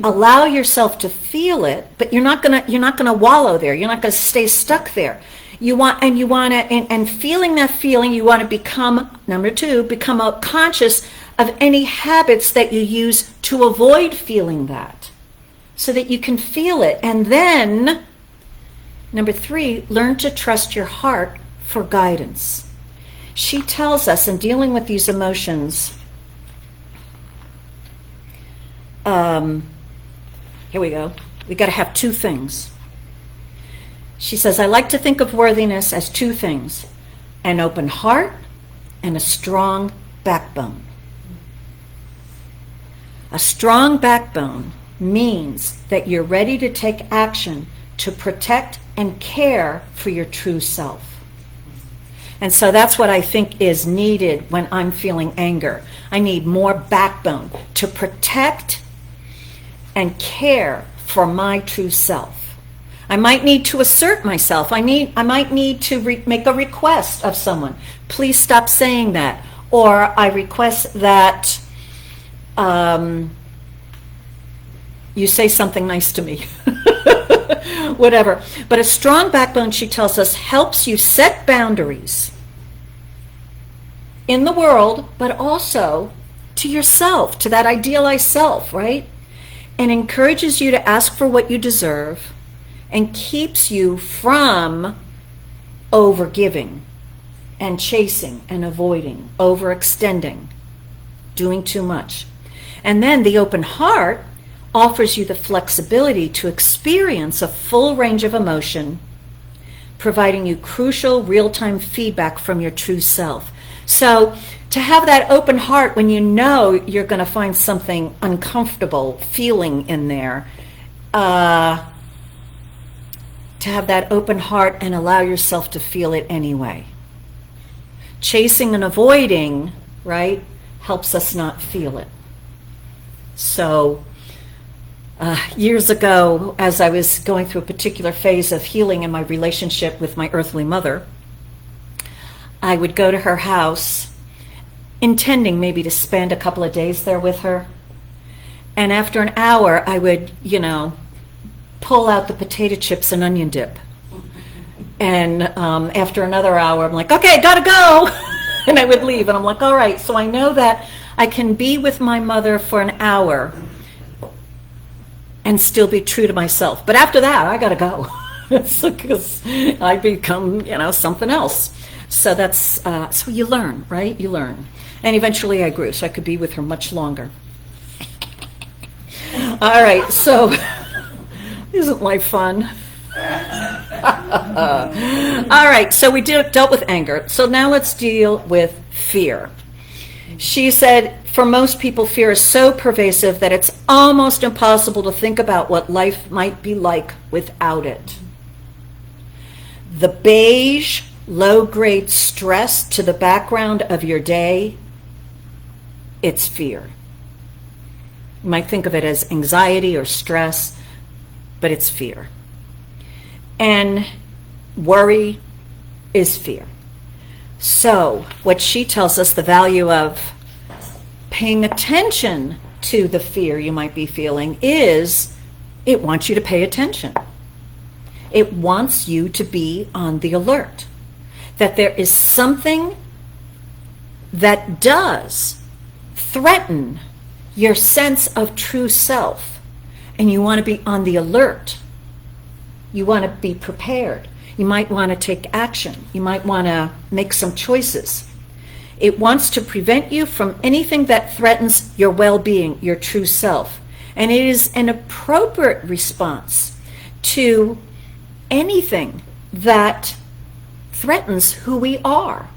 Allow yourself to feel it, but you're not gonna wallow there. You're not gonna stay stuck there. And feeling that feeling, you want to become, number 2, become conscious of any habits that you use to avoid feeling that, so that you can feel it. And then, number 3, learn to trust your heart for guidance. She tells us in dealing with these emotions, here we go. We got to have 2 things. She says, I like to think of worthiness as 2 things: an open heart and a strong backbone. A strong backbone means that you're ready to take action to protect and care for your true self. And so that's what I think is needed when I'm feeling anger. I need more backbone to protect and care for my true self. I might need to assert myself. I might need to make a request of someone. Please stop saying that. Or I request that you say something nice to me. Whatever. But a strong backbone, she tells us, helps you set boundaries in the world, but also to yourself, to that idealized self, right? And encourages you to ask for what you deserve, and keeps you from overgiving and chasing and avoiding, overextending, doing too much. And then the open heart offers you the flexibility to experience a full range of emotion, providing you crucial real-time feedback from your true self. So to have that open heart when you know you're going to find something uncomfortable feeling in there, to have that open heart and allow yourself to feel it anyway. Chasing and avoiding, right, helps us not feel it. So years ago, as I was going through a particular phase of healing in my relationship with my earthly mother, I would go to her house intending maybe to spend a couple of days there with her. And after an hour, I would, pull out the potato chips and onion dip. And after another hour, I'm like, okay, gotta go. And I would leave. And I'm like, all right. So I know that I can be with my mother for an hour and still be true to myself. But after that, I gotta go. Because I become, something else. So that's, so you learn, right? You learn. And eventually I grew, so I could be with her much longer. All right, so isn't life fun? All right, so we dealt with anger. So now let's deal with fear. She said, for most people, fear is so pervasive that it's almost impossible to think about what life might be like without it. The beige, low-grade stress to the background of your day, it's fear. You might think of it as anxiety or stress, but it's fear. And worry is fear. So what she tells us, the value of paying attention to the fear you might be feeling, is it wants you to pay attention. It wants you to be on the alert, that there is something that does threaten your sense of true self, and you want to be on the alert You want to be prepared. You might want to take action. You might want to make some choices. It wants to prevent you from anything that threatens your well-being, your true self. And it is an appropriate response to anything that threatens who we are.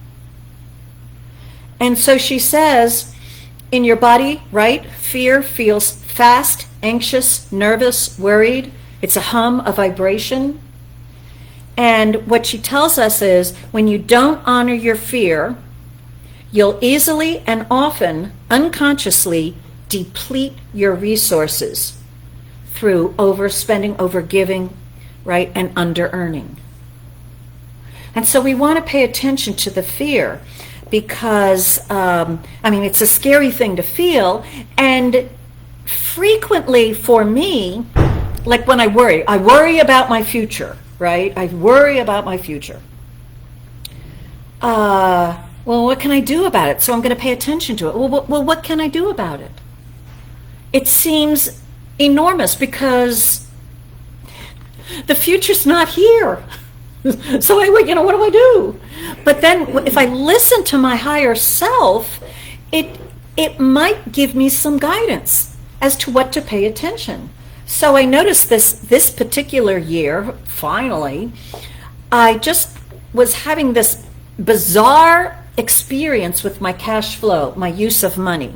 And so she says, in your body, right, fear feels fast, anxious, nervous, worried. It's a hum, a vibration. And what she tells us is, when you don't honor your fear, you'll easily and often, unconsciously, deplete your resources through overspending, overgiving, right, and under-earning. And so we want to pay attention to the fear because, it's a scary thing to feel. And frequently for me, like when I worry about my future, right? I worry about my future. Well, what can I do about it? So I'm going to pay attention to it. Well, what can I do about it? It seems enormous because the future's not here. So what do I do? But then if I listen to my higher self, it might give me some guidance as to what to pay attention. So I noticed this particular year, finally, I just was having this bizarre experience with my cash flow, my use of money.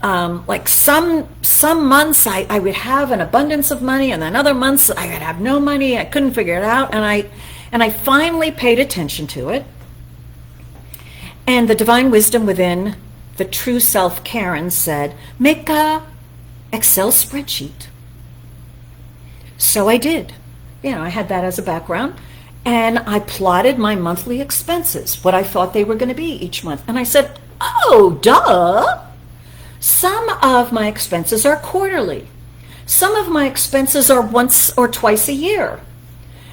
Like some months I would have an abundance of money, and then other months I would have no money. I couldn't figure it out, and I finally paid attention to it. And the divine wisdom within, the true self Karen, said, make a Excel spreadsheet. So I did. I had that as a background. And I plotted my monthly expenses, what I thought they were going to be each month. And I said, oh, duh. Some of my expenses are quarterly. Some of my expenses are once or twice a year.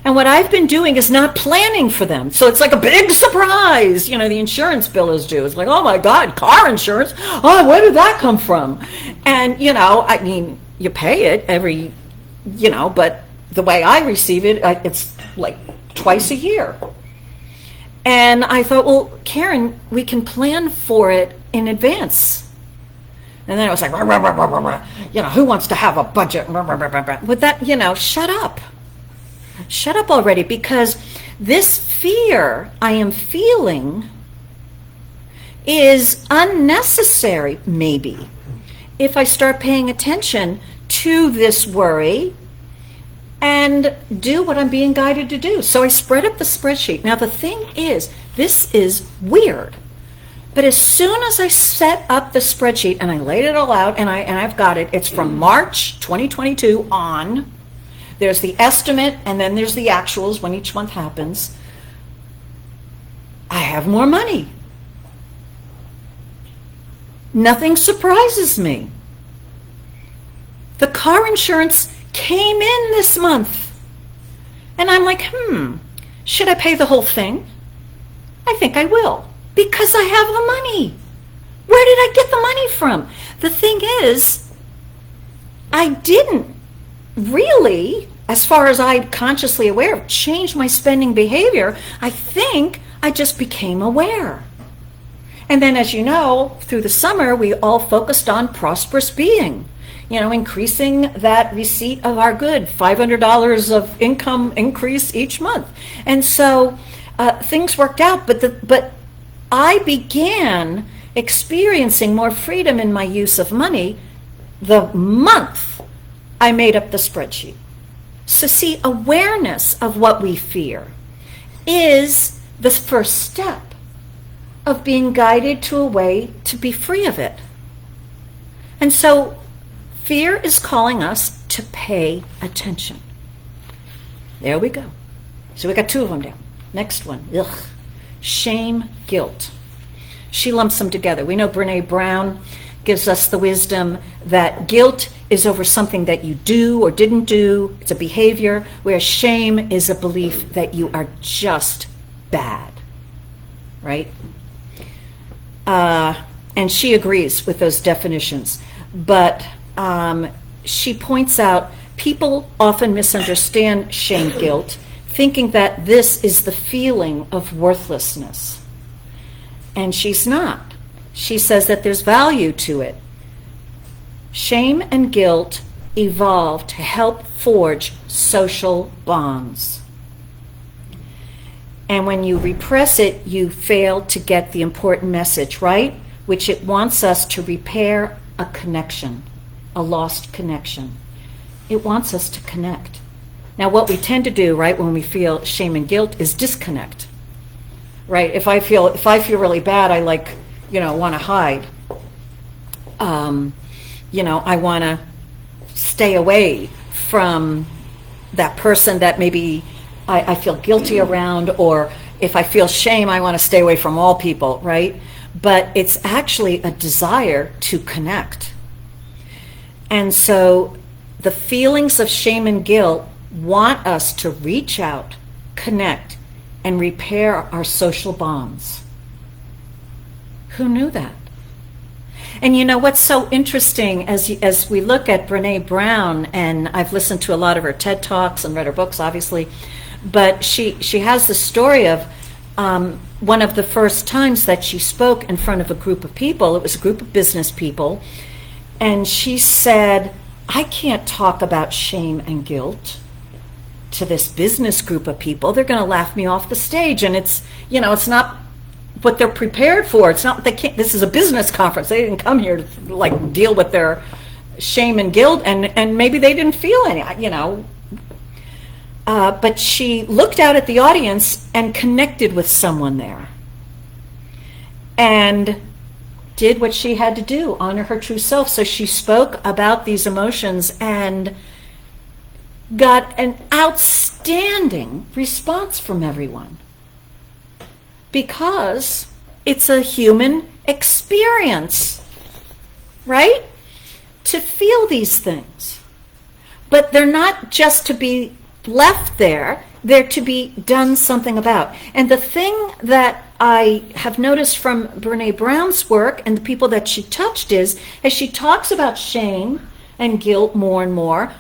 And what I've been doing is not planning for them. So it's like a big surprise. The insurance bill is due. It's like, oh my God, car insurance. Oh, where did that come from? And, you pay it every, but the way I receive it, it's like twice a year. And I thought, well, Karen, we can plan for it in advance. And then it was like, who wants to have a budget? With that, shut up. Shut up already, because this fear I am feeling is unnecessary, maybe, if I start paying attention to this worry and do what I'm being guided to do. So I spread up the spreadsheet. Now the thing is, this is weird, but as soon as I set up the spreadsheet and I laid it all out, and I've got it, it's from March 2022 on. There's the estimate, and then there's the actuals when each month happens. I have more money. Nothing surprises me. The car insurance came in this month. And I'm like, should I pay the whole thing? I think I will, because I have the money. Where did I get the money from? The thing is, I didn't really, as far as I'm consciously aware of, change my spending behavior. I think I just became aware. And then, as you know, through the summer, we all focused on prosperous being, increasing that receipt of our good, $500 of income increase each month. And so things worked out, but I began experiencing more freedom in my use of money the month I made up the spreadsheet. So see, awareness of what we fear is the first step of being guided to a way to be free of it. And so fear is calling us to pay attention. There we go. So we got two of them down. Next one, shame, guilt. She lumps them together. We know Brene Brown gives us the wisdom that guilt is over something that you do or didn't do. It's a behavior, whereas shame is a belief that you are just bad, right? And she agrees with those definitions. But she points out People often misunderstand shame guilt, thinking that this is the feeling of worthlessness. And she's not. She says that there's value to it. Shame and guilt evolve to help forge social bonds. And when you repress it, you fail to get the important message, right? Which it wants us to repair a connection, a lost connection. It wants us to connect. Now, what we tend to do, right, when we feel shame and guilt is disconnect, right? If I feel really bad, I want to hide. I want to stay away from that person that maybe I feel guilty around, or if I feel shame, I want to stay away from all people, right? But it's actually a desire to connect. And so the feelings of shame and guilt want us to reach out, connect, and repair our social bonds. Who knew that? And you know what's so interesting as we look at Brené Brown, and I've listened to a lot of her TED Talks and read her books, obviously, but she has the story of one of the first times that she spoke in front of a group of people. It was a group of business people, and she said, I can't talk about shame and guilt to this business group of people. They're going to laugh me off the stage, and it's not what they're prepared for. It's not, they can't, this is a business conference. They didn't come here to deal with their shame and guilt, and maybe they didn't feel any, but she looked out at the audience and connected with someone there and did what she had to do, honor her true self. So she spoke about these emotions and got an outstanding response from everyone, because it's a human experience, right? To feel these things. But they're not just to be left there, they're to be done something about. And the thing that I have noticed from Brené Brown's work and the people that she touched is, as she talks about shame and guilt more and more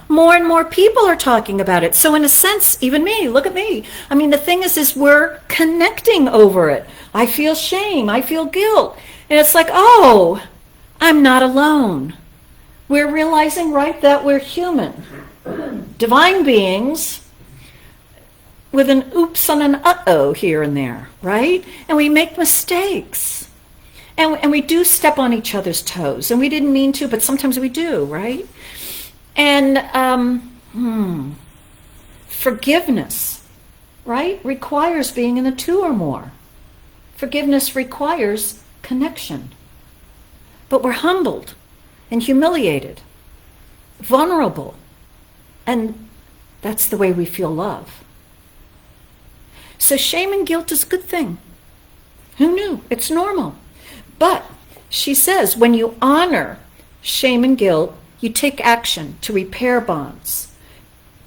people are talking about it. So in a sense, even me, look at me. I mean, the thing is we're connecting over it. I feel shame, I feel guilt. And it's like, oh, I'm not alone. We're realizing, right, that we're human. Divine beings with an oops and an uh-oh here and there, right? And we make mistakes. And we do step on each other's toes. And we didn't mean to, but sometimes we do, right? And forgiveness, right, requires being in a two or more. Forgiveness requires connection. But we're humbled and humiliated, vulnerable. And that's the way we feel love. So shame and guilt is a good thing. Who knew? It's normal. But she says when you honor shame and guilt, you take action to repair bonds.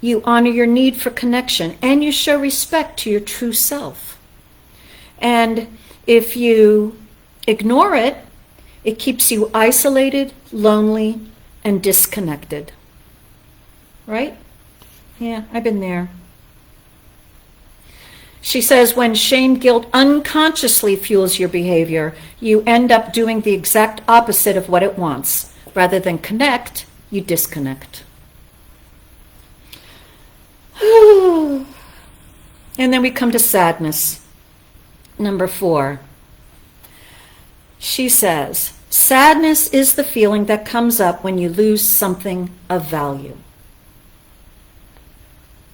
You honor your need for connection, and you show respect to your true self. And if you ignore it, it keeps you isolated, lonely, and disconnected. Right? Yeah, I've been there. She says when shame, guilt unconsciously fuels your behavior, you end up doing the exact opposite of what it wants. Rather than connect, you disconnect. And then we come to sadness. Number 4. She says, sadness is the feeling that comes up when you lose something of value.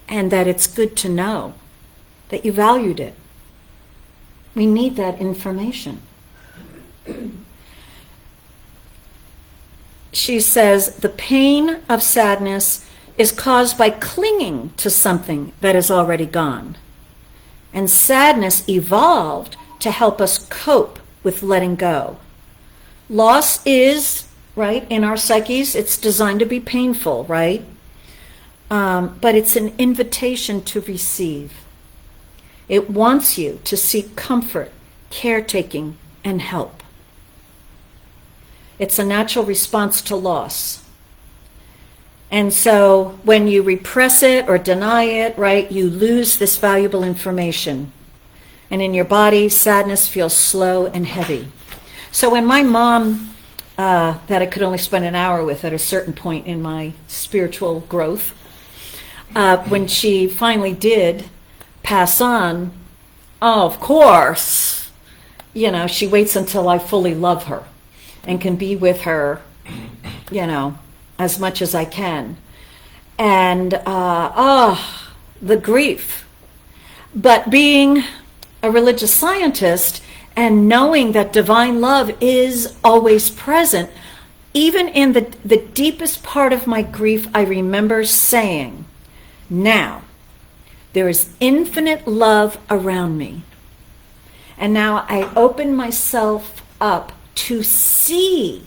And that it's good to know that you valued it. We need that information. She says the pain of sadness is caused by clinging to something that is already gone. And sadness evolved to help us cope with letting go. Loss is, right, in our psyches, it's designed to be painful, right? But it's an invitation to receive. It wants you to seek comfort, caretaking, and help. It's a natural response to loss. And so when you repress it or deny it, right, you lose this valuable information. And in your body, sadness feels slow and heavy. So when my mom, that I could only spend an hour with at a certain point in my spiritual growth, when she finally did pass on, oh, of course, you know, she waits until I fully love her and can be with her, you know, as much as I can. And, the grief. But being a religious scientist and knowing that divine love is always present, even in the deepest part of my grief, I remember saying, now, there is infinite love around me. And now I open myself up to see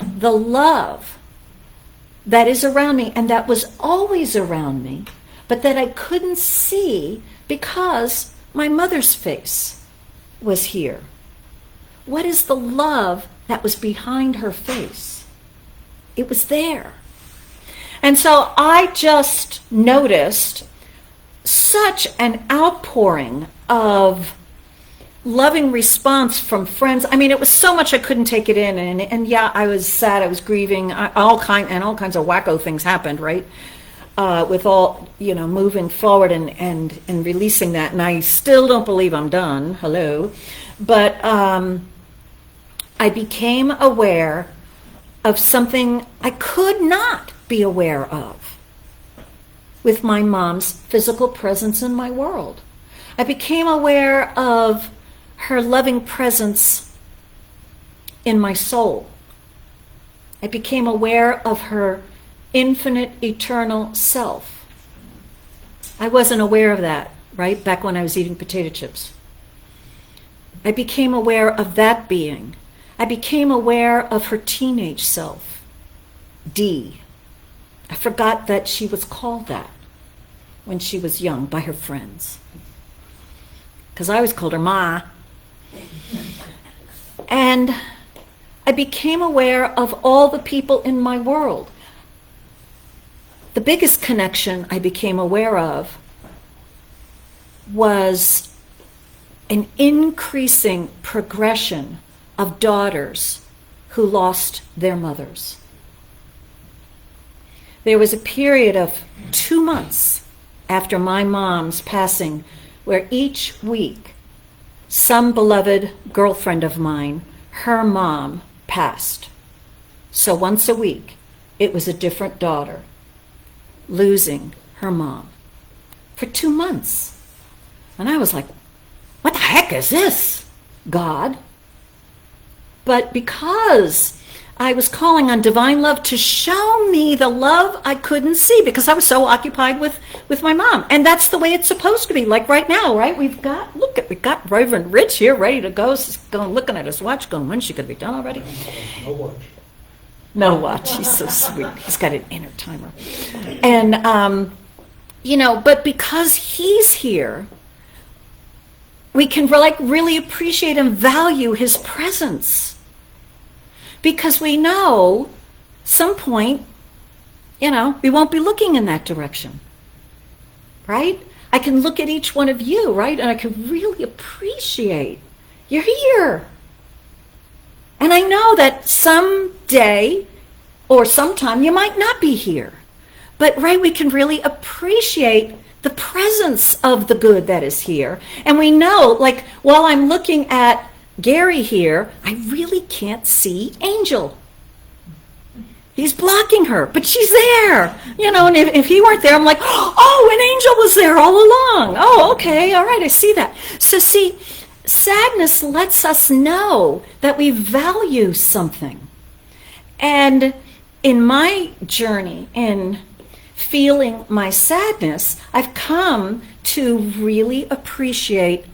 the love that is around me and that was always around me, but that I couldn't see because my mother's face was here. What is the love that was behind her face? It was there. And so I just noticed such an outpouring of loving response from friends. I mean, it was so much I couldn't take it in. And yeah, I was sad, I was grieving, all kinds of wacko things happened, right? With all, you know, moving forward and releasing that. And I still don't believe I'm done. Hello. But I became aware of something I could not be aware of with my mom's physical presence in my world. I became aware of her loving presence in my soul. I became aware of her infinite, eternal self. I wasn't aware of that, right, back when I was eating potato chips. I became aware of that being. I became aware of her teenage self, Dee. I forgot that she was called that when she was young by her friends, because I always called her Ma. And I became aware of all the people in my world. The biggest connection I became aware of was an increasing progression of daughters who lost their mothers. There was a period of 2 months after my mom's passing where each week some beloved girlfriend of mine, her mom, passed. So once a week, it was a different daughter losing her mom for 2 months. And I was like, what the heck is this, God? But because I was calling on divine love to show me the love I couldn't see because I was so occupied with my mom. And that's the way it's supposed to be. Like right now, right? We've got Reverend Rich here ready to go. He's going, looking at his watch, going, when she could be done already? No watch. No watch. He's so sweet. He's got an inner timer. And, you know, but because he's here, we can really appreciate and value his presence. Because we know some point, you know, we won't be looking in that direction, right? I can look at each one of you, right? And I can really appreciate you're here. And I know that someday or sometime you might not be here. But, right, we can really appreciate the presence of the good that is here. And we know, like, while I'm looking at Gary here, I really can't see Angel. He's blocking her, but she's there. You know, and if he weren't there, I'm like, oh, an angel was there all along. Oh, okay, all right, I see that. So see, sadness lets us know that we value something. And in my journey in feeling my sadness, I've come to really appreciate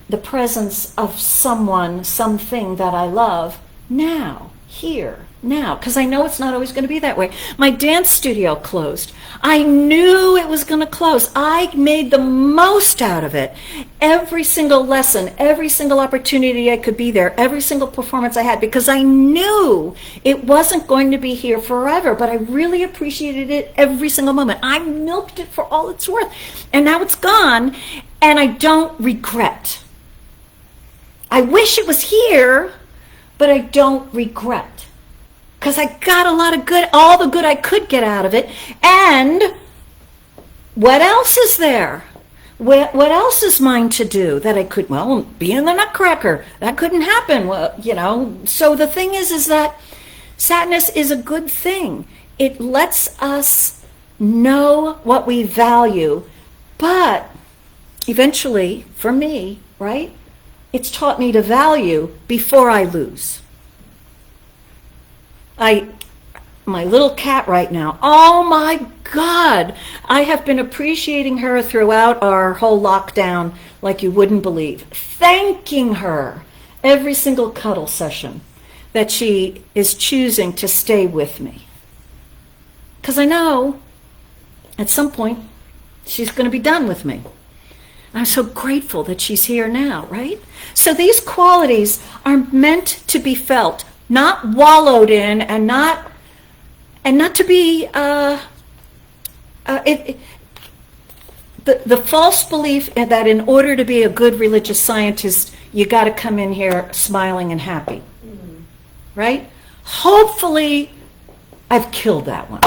the presence of someone, something that I love now, here, now, because I know it's not always going to be that way. My dance studio closed. I knew it was going to close. I made the most out of it. Every single lesson, every single opportunity I could be there, every single performance I had, because I knew it wasn't going to be here forever, but I really appreciated it every single moment. I milked it for all it's worth. And now it's gone, and I don't regret. I wish it was here, but I don't regret. Because I got a lot of good, all the good I could get out of it. And what else is there? What else is mine to do that I could, well, be in the Nutcracker. That couldn't happen, well, you know. So the thing is that sadness is a good thing. It lets us know what we value. But eventually, for me, right, it's taught me to value before I lose. My little cat right now, oh my God, I have been appreciating her throughout our whole lockdown like you wouldn't believe. Thanking her every single cuddle session that she is choosing to stay with me. Because I know at some point she's going to be done with me. I'm so grateful that she's here now, right? So these qualities are meant to be felt, not wallowed in, and not to be the false belief that in order to be a good religious scientist, you got to come in here smiling and happy, right? Hopefully, I've killed that one.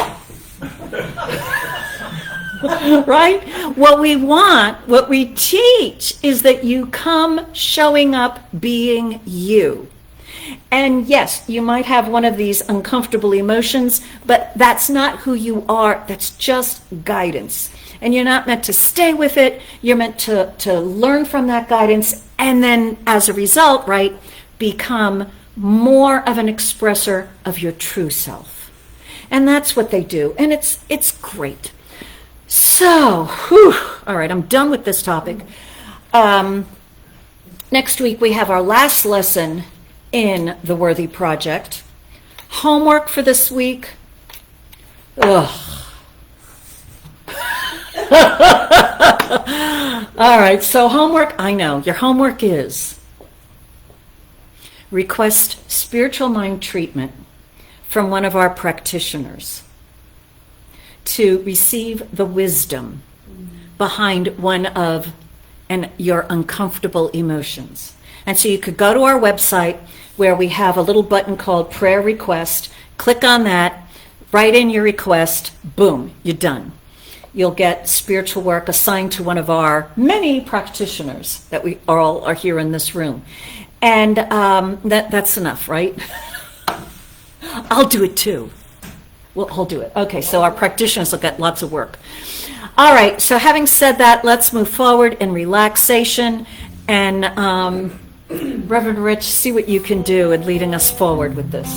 Right? What we want, what we teach, is that you come showing up being you. And yes, you might have one of these uncomfortable emotions, but that's not who you are. That's just guidance. And you're not meant to stay with it. You're meant to learn from that guidance, and then as a result, right, become more of an expresser of your true self. And that's what they do. And it's great. So, all right, I'm done with this topic. Next week we have our last lesson in the Worthy Project. Homework for this week. Ugh. All right, so homework, I know. Your homework is request spiritual mind treatment from one of our practitioners to receive the wisdom behind one of your uncomfortable emotions. And so you could go to our website where we have a little button called Prayer Request. Click on that, write in your request, boom, you're done. You'll get spiritual work assigned to one of our many practitioners that we all are here in this room. And that's enough, right? I'll do it too. We'll all do it. Okay, so our practitioners will get lots of work. All right, so having said that, let's move forward in relaxation. And Reverend Rich, see what you can do in leading us forward with this.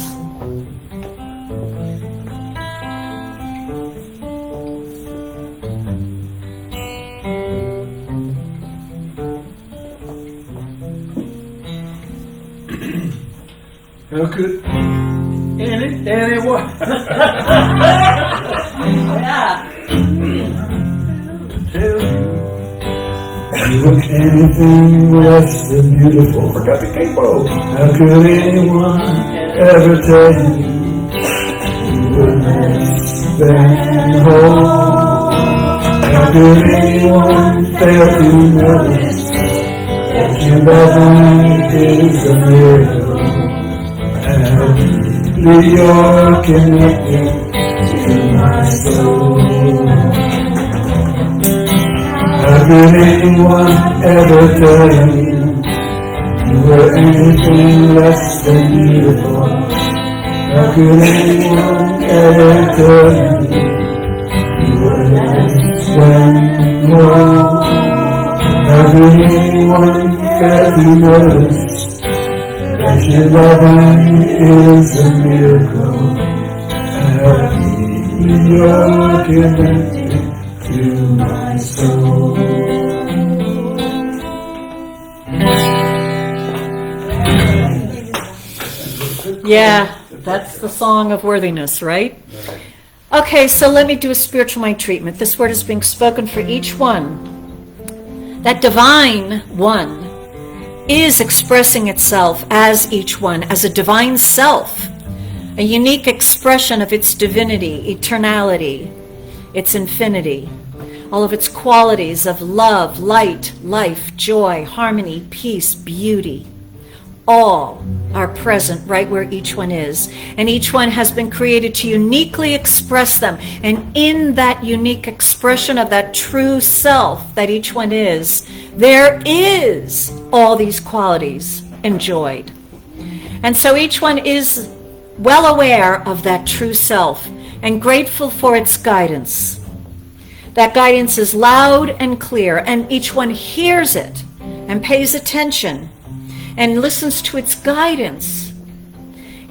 How could anyone tell you look anything less than beautiful? Forgot the capo. How could anyone ever tell you were less than whole? How could anyone fail to notice that your love is a miracle? You're connected to my soul. How could anyone ever tell you were anything less than beautiful? How could anyone ever tell you were less than whole? How could anyone fail to notice that your loving is a miracle? You're connected to my soul. Yeah, That's the song of worthiness, right? Okay, so let me do a spiritual mind treatment. This word is being spoken for each one. That divine one is expressing itself as each one, as a divine self, a unique expression of its divinity, eternality, its infinity, all of its qualities of love, light, life, joy, harmony, peace, beauty. All are present right where each one is, and each one has been created to uniquely express them. And in that unique expression of that true self that each one is, there is all these qualities enjoyed. And so each one is well aware of that true self and grateful for its guidance. That guidance is loud and clear, and each one hears it and pays attention and listens to its guidance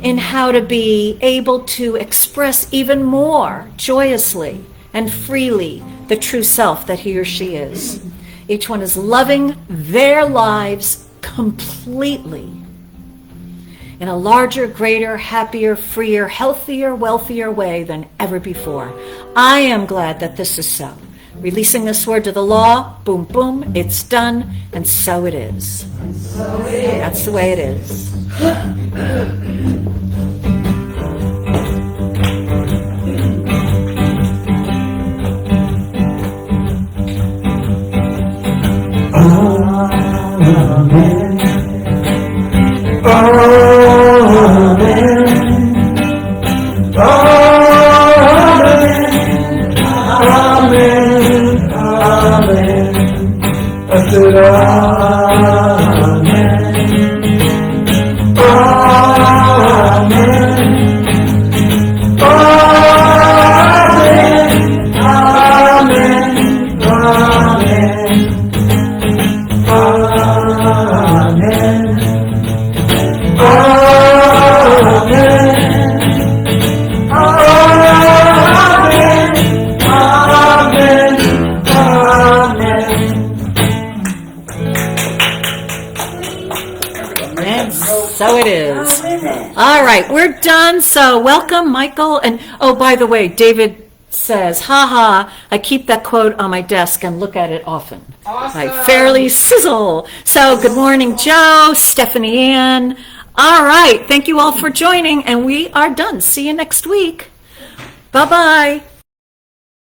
in how to be able to express even more joyously and freely the true self that he or she is. Each one is loving their lives completely in a larger, greater, happier, freer, healthier, wealthier way than ever before. I am glad that this is so. Releasing this word to the law, boom, boom, it's done, and so it is. That's the way it is. So it is. All right, we're done. So welcome, Michael. And oh, by the way, David says, haha, I keep that quote on my desk and look at it often. Awesome. I fairly sizzle. So good morning, Joe, Stephanie Ann. All right, thank you all for joining, and we are done. See you next week. Bye-bye.